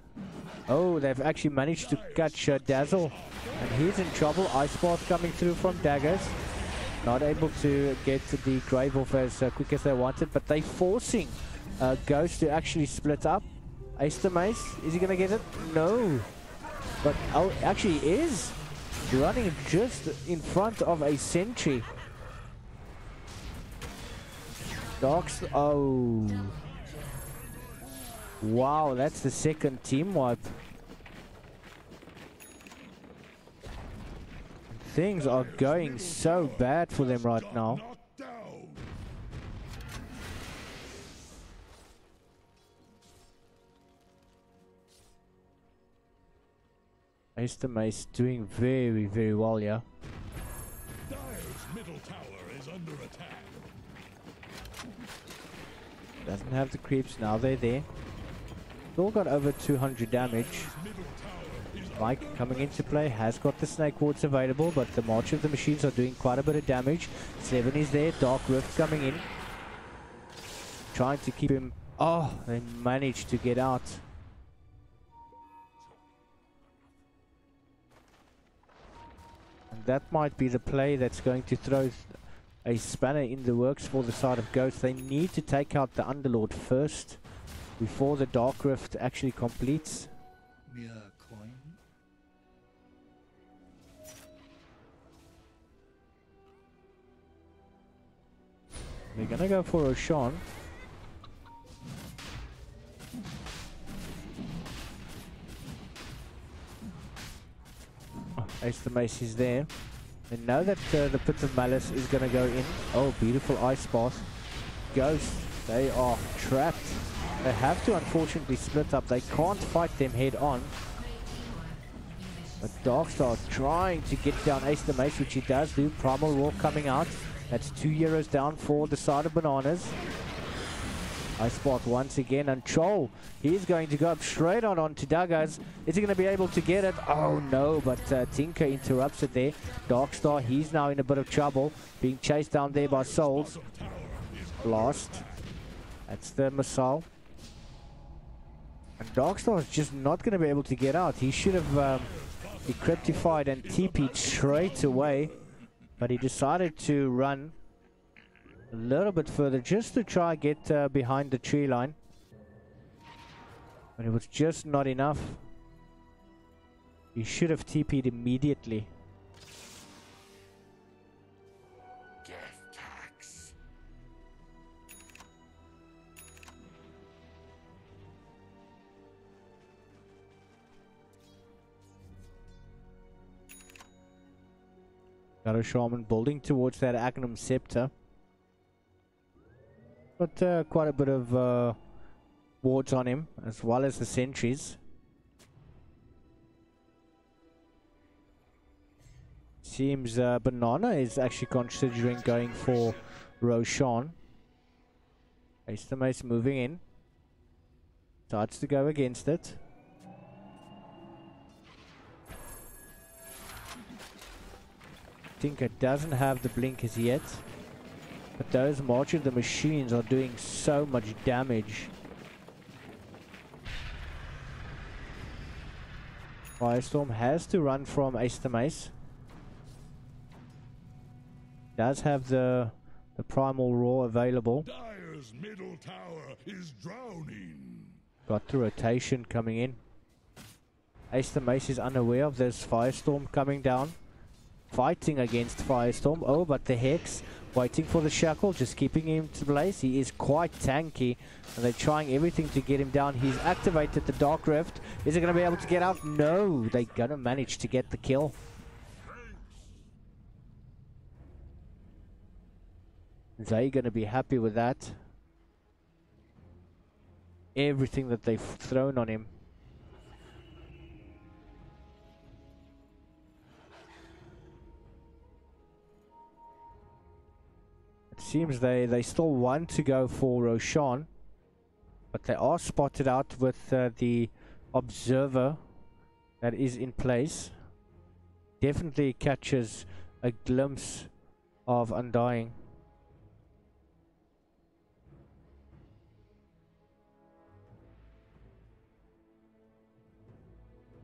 Oh, they've actually managed to catch Dazzle. And he's in trouble. Ice Bath coming through from daggers. Not able to get the Grave off as quick as they wanted. But they're forcing Ghost to actually split up. Ace the Mace. Is he going to get it? No. But oh, actually is. Running just in front of a sentry. Dogs. Oh. Wow, that's the second team wipe. Things are going so bad for them right now. Ace the Mace doing very, very well, yeah. Dire's middle tower is under attack. Doesn't have the creeps, now they're there. Still got over 200 damage. Mike coming into play, has got the snake wards available, but the March of the Machines are doing quite a bit of damage. 7 is there, Dark Rift coming in. Trying to keep him... Oh, they managed to get out. And that might be the play that's going to throw a spanner in the works for the side of Ghost. They need to take out the Underlord first before the Dark Rift actually completes. They're gonna go for Roshan. Oh, Ace the Mace is there. They know that the Pit of Malice is gonna go in. Oh, beautiful Ice Bath. Ghost, they are trapped. They have to unfortunately split up. They can't fight them head on. But Darkstar trying to get down Ace the Mace, which he does do. Primal Roar coming out. That's 2 euros down for the side of Bananas. Ice Bath once again, and Troll, he's going to go up straight on onto Daggers. Is he going to be able to get it? Oh no, but Tinker interrupts it there. Darkstar, he's now in a bit of trouble, being chased down there by Souls. Blast. That's the missile. And Darkstar is just not going to be able to get out. He should have decryptified and TP'd straight away. But he decided to run a little bit further just to try get behind the tree line. But it was just not enough. He should have TP'd immediately. Got a Shaman building towards that Agnum Scepter. But quite a bit of wards on him, as well as the sentries. Seems Banana is actually considering going for Roshan. Ace the Mace moving in. Starts to go against it. Tinker doesn't have the blinkers yet, but those March of the Machines are doing so much damage. Firestorm has to run from Ace the Mace. Does have the Primal Roar available. Dire's middle tower is drowning. Got the rotation coming in. Ace the Mace is unaware of this Firestorm coming down. Fighting against Firestorm. Oh, but the Hex waiting for the Shackle, just keeping him to place. He is quite tanky, and they're trying everything to get him down. He's activated the Dark Rift. Is he going to be able to get out? No, they're going to manage to get the kill. They're going to be happy with that. Everything that they've thrown on him. It seems they still want to go for Roshan, but they are spotted out with the observer that is in place. Definitely catches a glimpse of Undying.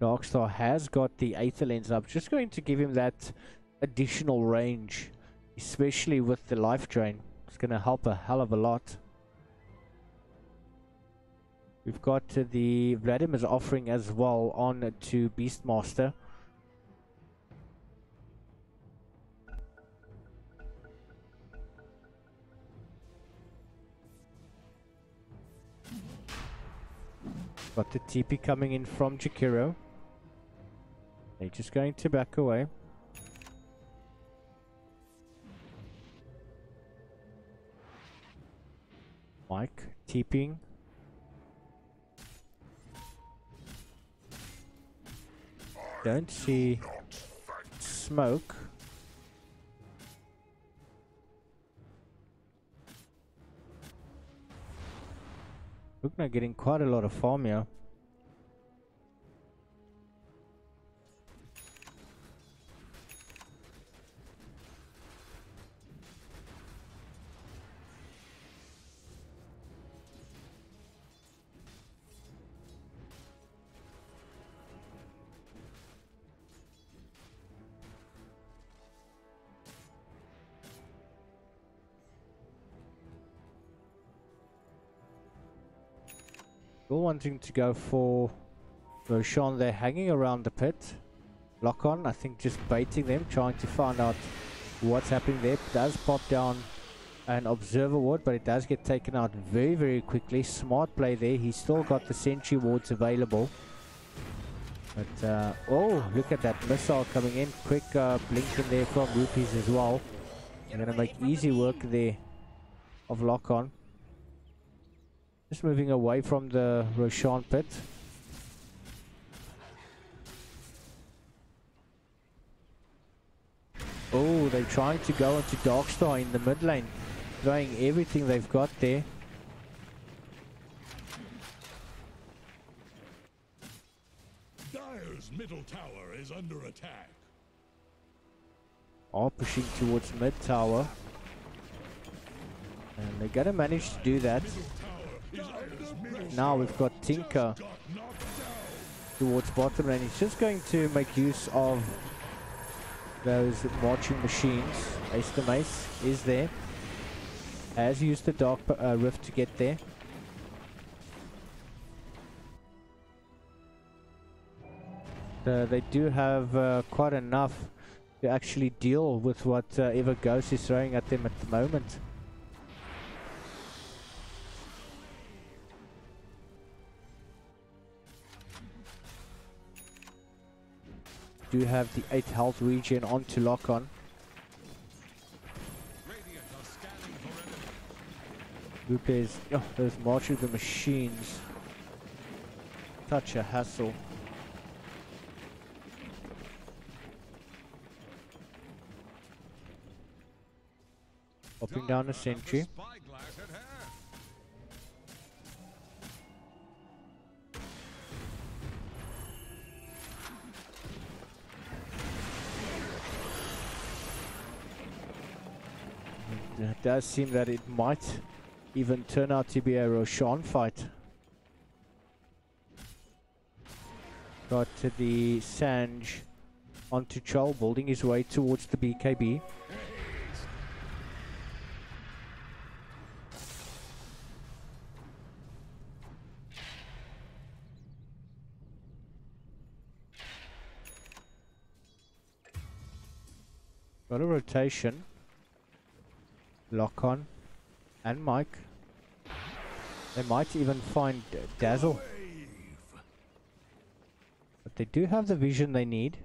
Darkstar has got the Aether Lens up, just going to give him that additional range, especially with the life drain. It's going to help a hell of a lot. We've got the Vladimir's offering as well on to Beastmaster. Got the TP coming in from Jakiro. They're just going to back away. Mike TPing. Don't see smoke. Lugna getting quite a lot of farm here. Still wanting to go for Roshan. They're hanging around the pit. Lock on, I think, just baiting them, trying to find out what's happening there. Does pop down an observer ward, but it does get taken out very, very quickly. Smart play there. He's still got the sentry wards available. But, oh, look at that missile coming in. Quick blink in there from Rupees as well. They're going to make easy work there of lock on. Just moving away from the Roshan pit. Oh, they're trying to go into Darkstar in the mid lane. Throwing everything they've got there. Dire's middle tower is under attack. Are pushing towards mid tower. And they're going to manage to do that. Now we've got Tinker towards bottom lane. He's just going to make use of those marching machines. Ace the Mace is there. Has used the Dark Rift to get there. They do have quite enough to actually deal with whatever Ghost is throwing at them at the moment. Do have the 8 health regen onto lock on. Lupe's, oh, those marching the machines. Such a hassle. Popping down a sentry. It does seem that it might even turn out to be a Roshan fight. Got to the Sanj onto Chol, building his way towards the BKB. Got a rotation. Lock on and Mike. They might even find Dazzle. But they do have the vision they need.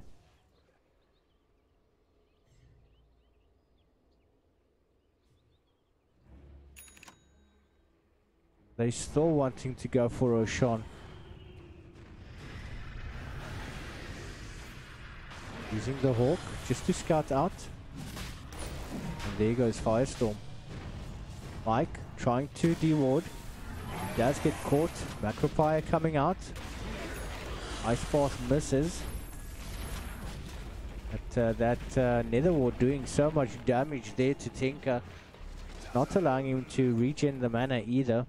They're still wanting to go for Roshan. Using the Hawk just to scout out. And there goes Firestorm. Mike trying to deward. Does get caught. Macropire coming out. Ice Path misses. But that Nether Ward doing so much damage there to Tinker. Not allowing him to regen the mana either.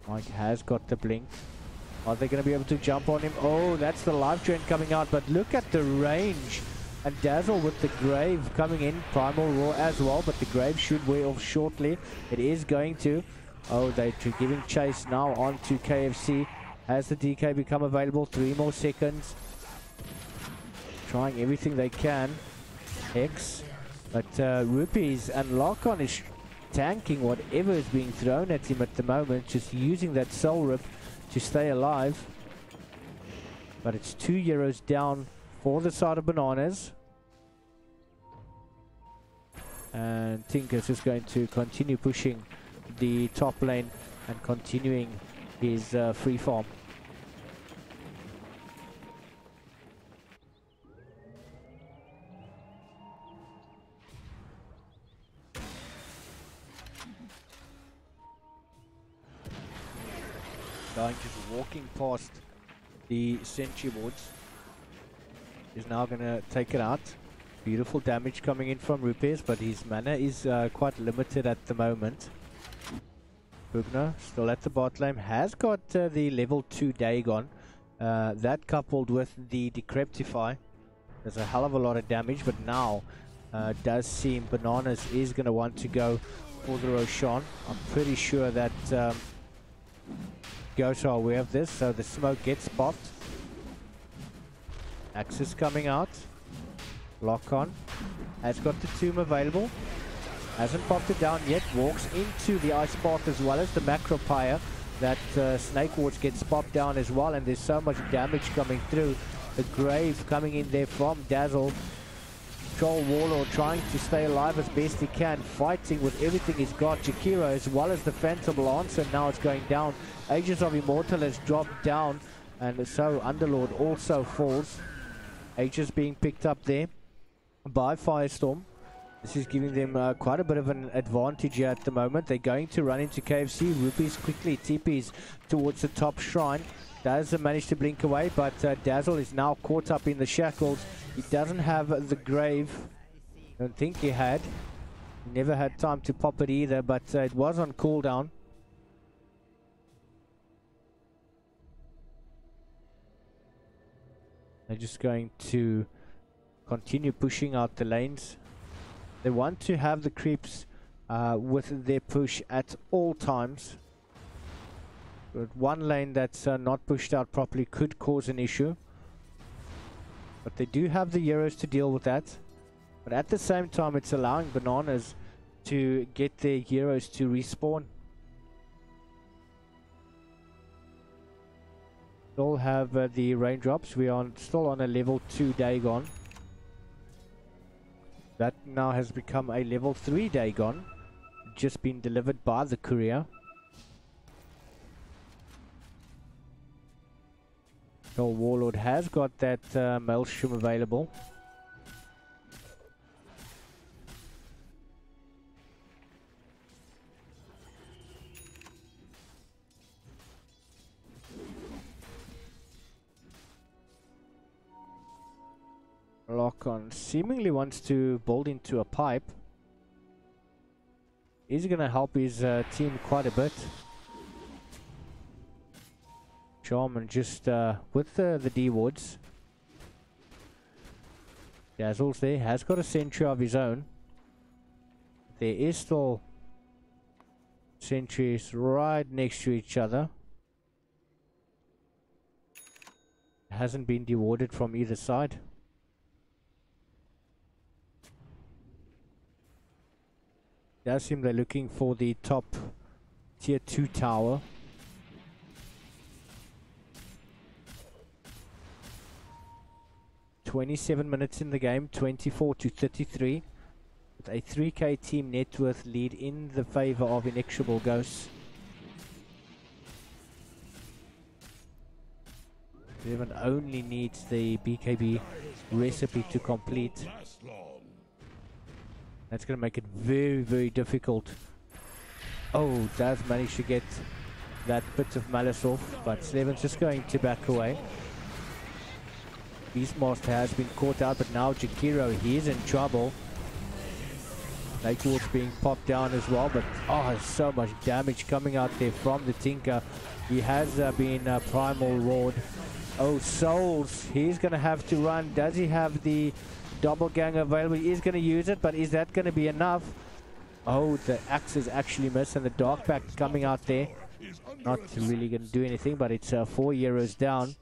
Mike has got the blink. Are they going to be able to jump on him? Oh, that's the life drain coming out. But look at the range. And Dazzle with the Grave coming in. Primal Roar as well. But the Grave should wear off shortly. It is going to. Oh, they're giving chase now onto KFC. Has the DK become available? 3 more seconds. Trying everything they can. Hex. But Rupees and Lock-On is tanking whatever is being thrown at him at the moment. Just using that Soul Rip to stay alive. But it's 2 euros down for the side of Bananas. And Tinker's just going to continue pushing the top lane and continuing his free farm. Going just walking past the sentry boards. Is now going to take it out. Beautiful damage coming in from Rupees, but his mana is quite limited at the moment. Bugner still at the bot lane, has got the level 2 Dagon. That coupled with the Decryptify does a hell of a lot of damage, but now does seem Bananas is going to want to go for the Roshan. I'm pretty sure that Ghosts are aware of this, so the smoke gets popped. Axis coming out. Lock-On has got the tomb available. Hasn't popped it down yet. Walks into the Ice Path as well as the Macropire. That Snake Wards gets popped down as well, and there's so much damage coming through. The Grave coming in there from Dazzle. Troll Warlord trying to stay alive as best he can, fighting with everything he's got. Jakiro as well as the Phantom Lancer now it's going down. Aegis of Immortal has dropped down, and so Underlord also falls. Aegis being picked up there by Firestorm. This is giving them quite a bit of an advantage here at the moment. They're going to run into KFC. Rupees quickly TPs towards the top shrine. Does manage to blink away, but Dazzle is now caught up in the shackles. He doesn't have the Grave. Don't think he had. He never had time to pop it either, but it was on cooldown. They're just going to continue pushing out the lanes. They want to have the creeps with their push at all times. But one lane that's not pushed out properly could cause an issue. But they do have the Euros to deal with that. But at the same time, it's allowing Bananas to get their Euros to respawn. Still have the raindrops. We are still on a level 2 Dagon. That now has become a level 3 Dagon. Just been delivered by the courier. So Warlord has got that Maelstrom available. Lock-On seemingly wants to build into a pipe. He's going to help his team quite a bit. Charmin just with the D-wards. Dazzle's there, has got a sentry of his own. There is still sentries right next to each other. Hasn't been dewarded from either side. Does seem they're looking for the top tier 2 tower. "27 minutes in the game, 24 to 33. with a 3k team net worth lead in the favor of Inexorable Ghosts. 11 only needs the BKB recipe to complete. That's going to make it very, very difficult. Oh, does manage to get that bit of malice off, but Slevin's just going to back away. Beastmaster has been caught out, but now Jakiro, he's in trouble. Lake Ward's being popped down as well, but oh, so much damage coming out there from the Tinker. He has been primal roared. Oh, Souls, he's going to have to run. Does he have the double gang available? He's going to use it, but is that going to be enough? Oh, the axe is actually missed, and the Dark Pact coming out there. Not really going to do anything, but it's 4 euros down.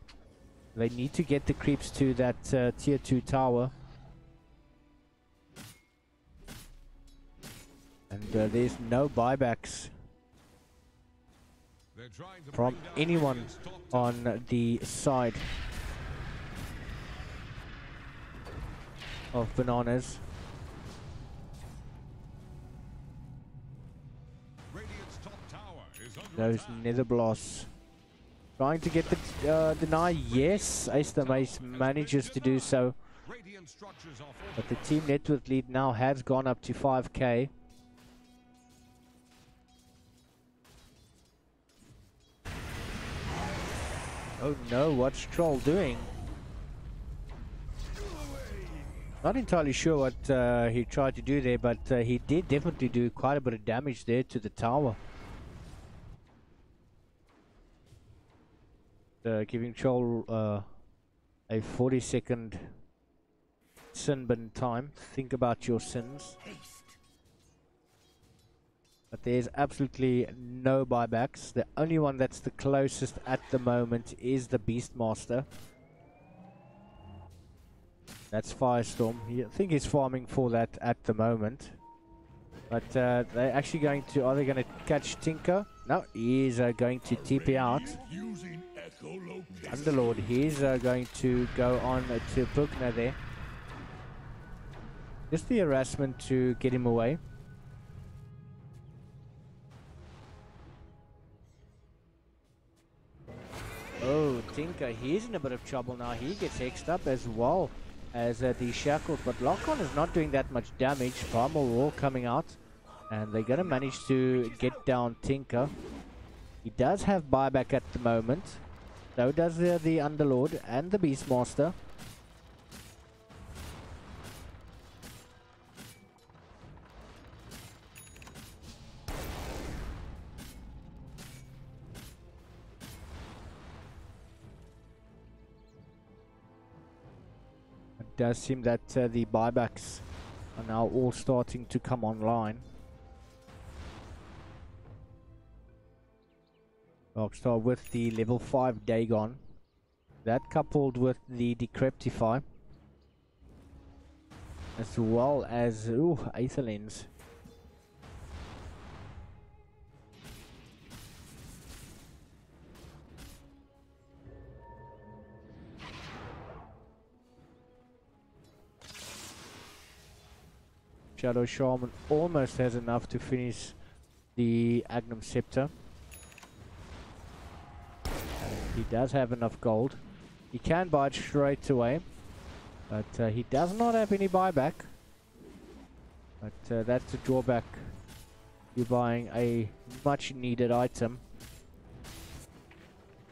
They need to get the creeps to that tier 2 tower. And there's no buybacks from anyone on the side of Bananas. Those Nether Blasts trying to get the deny. Yes, Ace the Mace manages to do so, but the team net worth lead now has gone up to 5k. Oh no, what's Troll doing? Not entirely sure what he tried to do there, but he did definitely do quite a bit of damage there to the tower. Giving Troll a 40-second sin bin time. Think about your sins. But there's absolutely no buybacks. The only one that's the closest at the moment is the Beastmaster. That's Firestorm. I think he's farming for that at the moment. But they're actually going to... Are they going to catch Tinker? No, he is going to TP out. Underlord, he's going to go on to Pugna there. Just the harassment to get him away. Oh, Tinker, he's in a bit of trouble now. He gets hexed up as well as the shackles, but Lock-on is not doing that much damage. Primal Roar coming out, and they're going to manage to get down Tinker. He does have buyback at the moment. So does the Underlord and the Beastmaster. It does seem that the buybacks are now all starting to come online. Rockstar with the level 5 Dagon. That coupled with the Decreptify. As well as Aethelens. Shadow Shaman almost has enough to finish the Agnum Scepter. He does have enough gold. He can buy it straight away, but he does not have any buyback. But that's the drawback. You're buying a much needed item,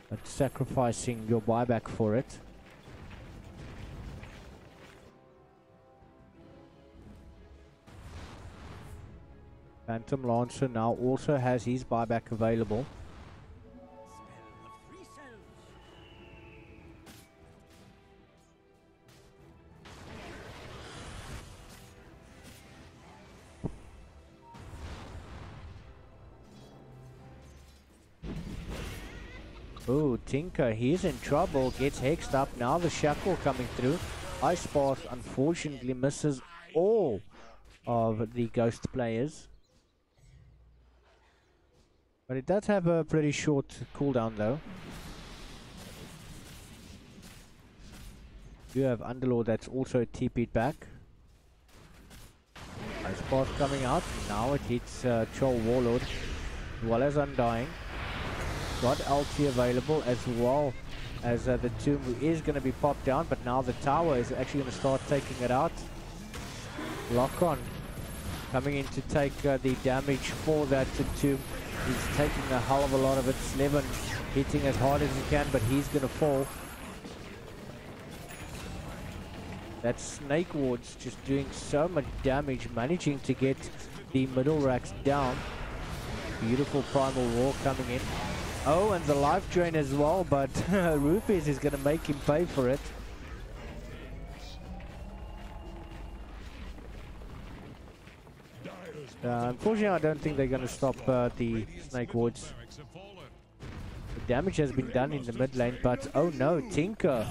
but sacrificing your buyback for it. Phantom Lancer now also has his buyback available. Oh, Tinker, he's in trouble, gets hexed up. Now the shackle coming through. Ice Path unfortunately misses all of the ghost players. But it does have a pretty short cooldown though. You have Underlord that's also TP'd back. Ice path coming out. Now it hits Troll Warlord as well as Undying. Got LT available as well as the Tomb, who is going to be popped down, but now the tower is actually going to start taking it out. Lock on coming in to take the damage for that Tomb. He's taking a hell of a lot of it. Slevin hitting as hard as he can, but he's going to fall. That Snake Ward's just doing so much damage, managing to get the middle racks down. Beautiful Primal Roar coming in. Oh, and the life drain as well, but Rupees is going to make him pay for it. Unfortunately, I don't think they're going to stop the Snake Wards. The damage has been done in the mid lane, but oh no, Tinker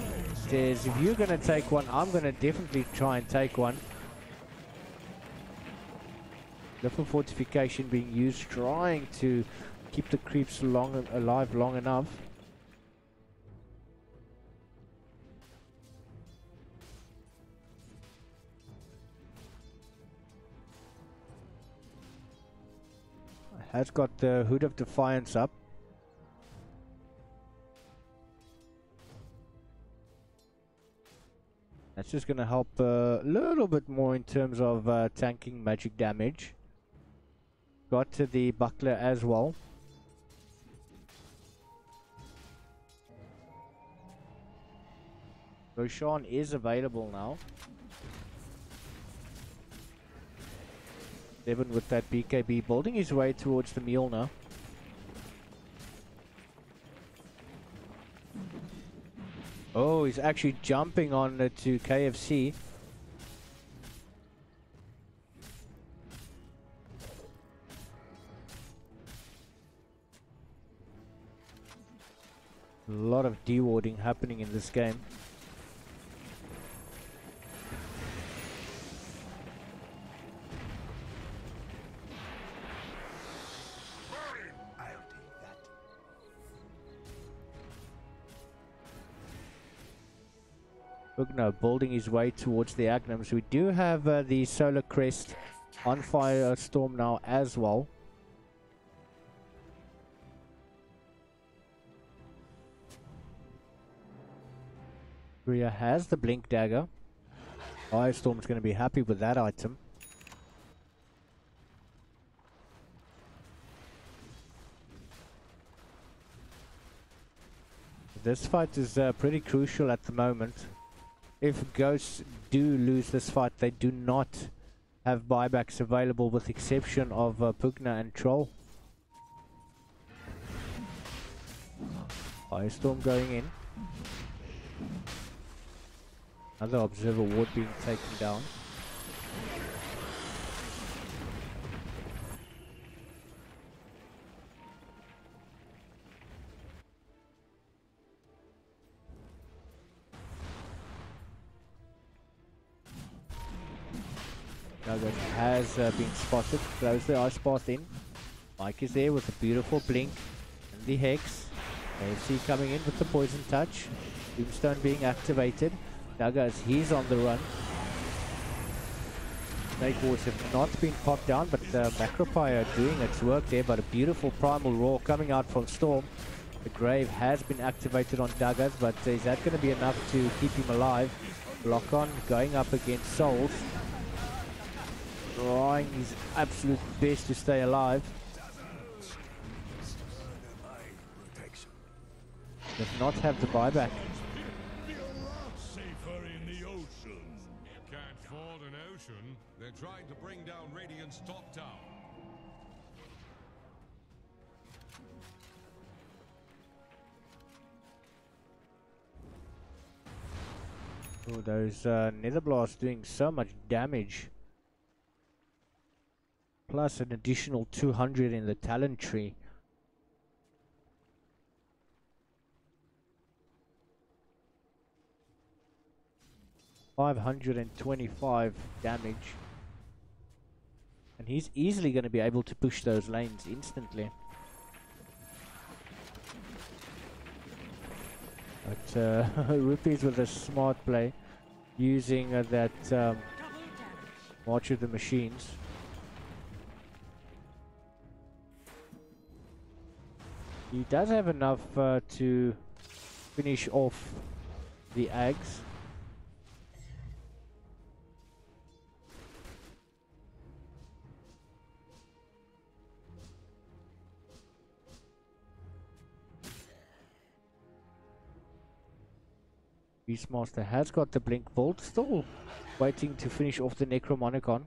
says, if you're going to take one, I'm going to definitely try and take one. Different fortification being used, trying to keep the creeps alive long enough. Has got the Hood of Defiance up. That's just going to help a little bit more in terms of tanking magic damage. Got to the Buckler as well. Roshan is available now. Devon with that BKB building his way towards the meal now. Oh, he's actually jumping on to KFC. A lot of dewarding happening in this game. Ugno building his way towards the Agnums. We do have the Solar Crest on Firestorm now as well. Rhea has the Blink Dagger. Firestorm's going to be happy with that item. This fight is pretty crucial at the moment. If Ghosts do lose this fight, they do not have buybacks available with exception of Pugna and Troll. Firestorm going in. Another Observer Ward being taken down. Nugget has been spotted. Close the ice path in. Mike is there with a beautiful blink and the Hex. AFC coming in with the Poison Touch. Tombstone being activated. Douglas, he's on the run. Snake Wards have not been popped down, but Macropire doing its work there. But a beautiful Primal Roar coming out from Storm. The Grave has been activated on Douglas, but is that going to be enough to keep him alive? Lock on going up against Souls. Trying his absolute best to stay alive. Does not have the buyback. Safer in the ocean. You can't ford an ocean. They're trying to bring down Radiant's top tower. Oh, those Nether Blasts doing so much damage. Plus an additional 200 in the talent tree. $525 damage. And he's easily going to be able to push those lanes instantly. But Rupees with a smart play. Using that March of the Machines. He does have enough to finish off the eggs. Beastmaster has got the Blink Vault, still waiting to finish off the Necromonicon.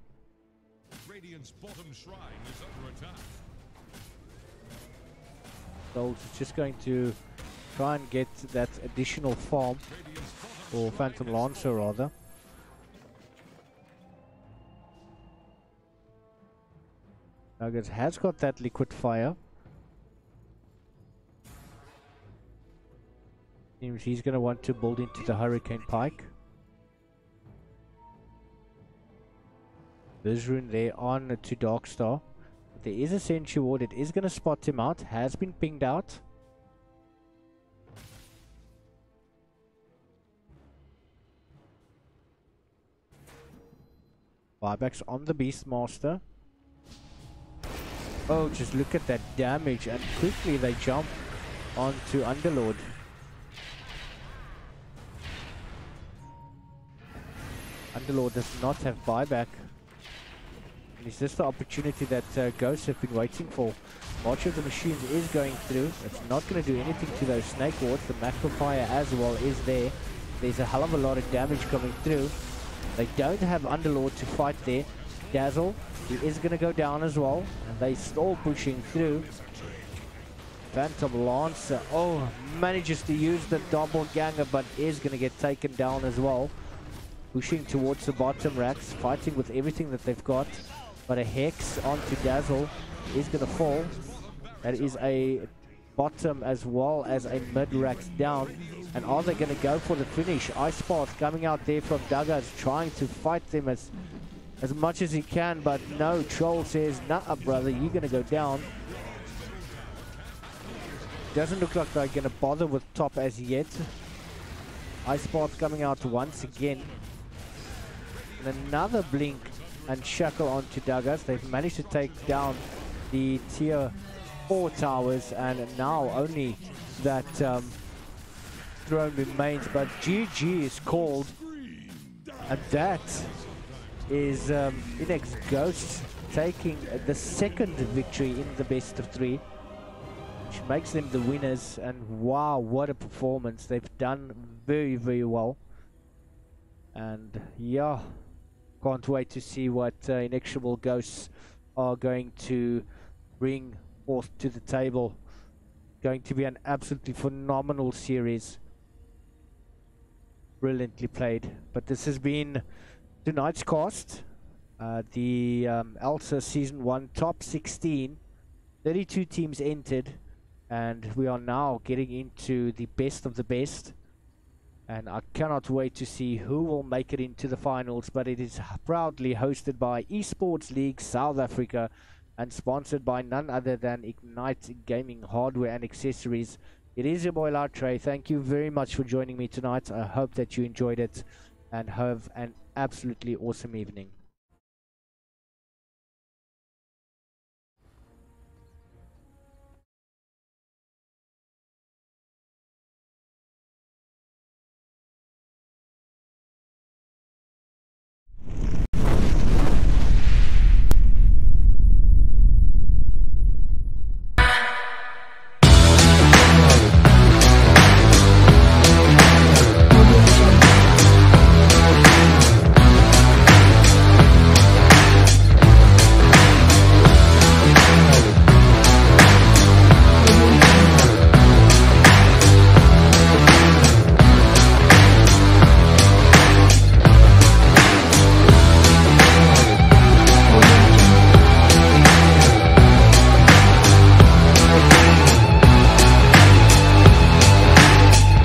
Radiant's bottom shrine is under attack. Gold is just going to try and get that additional farm, or Phantom Lancer rather. Nuggets has got that liquid fire. Seems he's going to want to build into the Hurricane Pike. This rune there on to Darkstar. There is a Sentry Ward. It is going to spot him out. Has been pinged out. Buybacks on the Beastmaster. Oh, just look at that damage. And quickly they jump onto Underlord. Underlord does not have buyback. And is this the opportunity that Ghosts have been waiting for? March of the Machines is going through. It's not going to do anything to those Snake Wards. The Macro Fire as well is there. There's a hell of a lot of damage coming through. They don't have Underlord to fight there. Dazzle, he is going to go down as well. And they still pushing through. Phantom Lancer, oh, manages to use the doppelganger, but is going to get taken down as well. Pushing towards the bottom racks, fighting with everything that they've got. But a Hex onto Dazzle is going to fall. That is a bottom as well as a mid racks down. And are they going to go for the finish? Ice Path coming out there from Douglas, trying to fight them as much as he can. But no, Troll says, nah, brother, you're going to go down. Doesn't look like they're going to bother with top as yet. Ice Path coming out once again. And another Blink and Shackle onto Douglas. They've managed to take down the tier 4 towers, and now only that throne remains. But GG is called, and that is Inex Ghosts taking the second victory in the best of 3, which makes them the winners. And wow, what a performance. They've done very, very well. And yeah, can't wait to see what Inexorable Ghosts are going to bring forth to the table. Going to be an absolutely phenomenal series. Brilliantly played. But this has been tonight's cast. The ELSA Season 1 Top 16. 32 teams entered. And we are now getting into the best of the best. And I cannot wait to see who will make it into the finals. But it is proudly hosted by Esports League South Africa and sponsored by none other than Ignite Gaming Hardware and Accessories. It is your boy Lartre. Thank you very much for joining me tonight. I hope that you enjoyed it and have an absolutely awesome evening.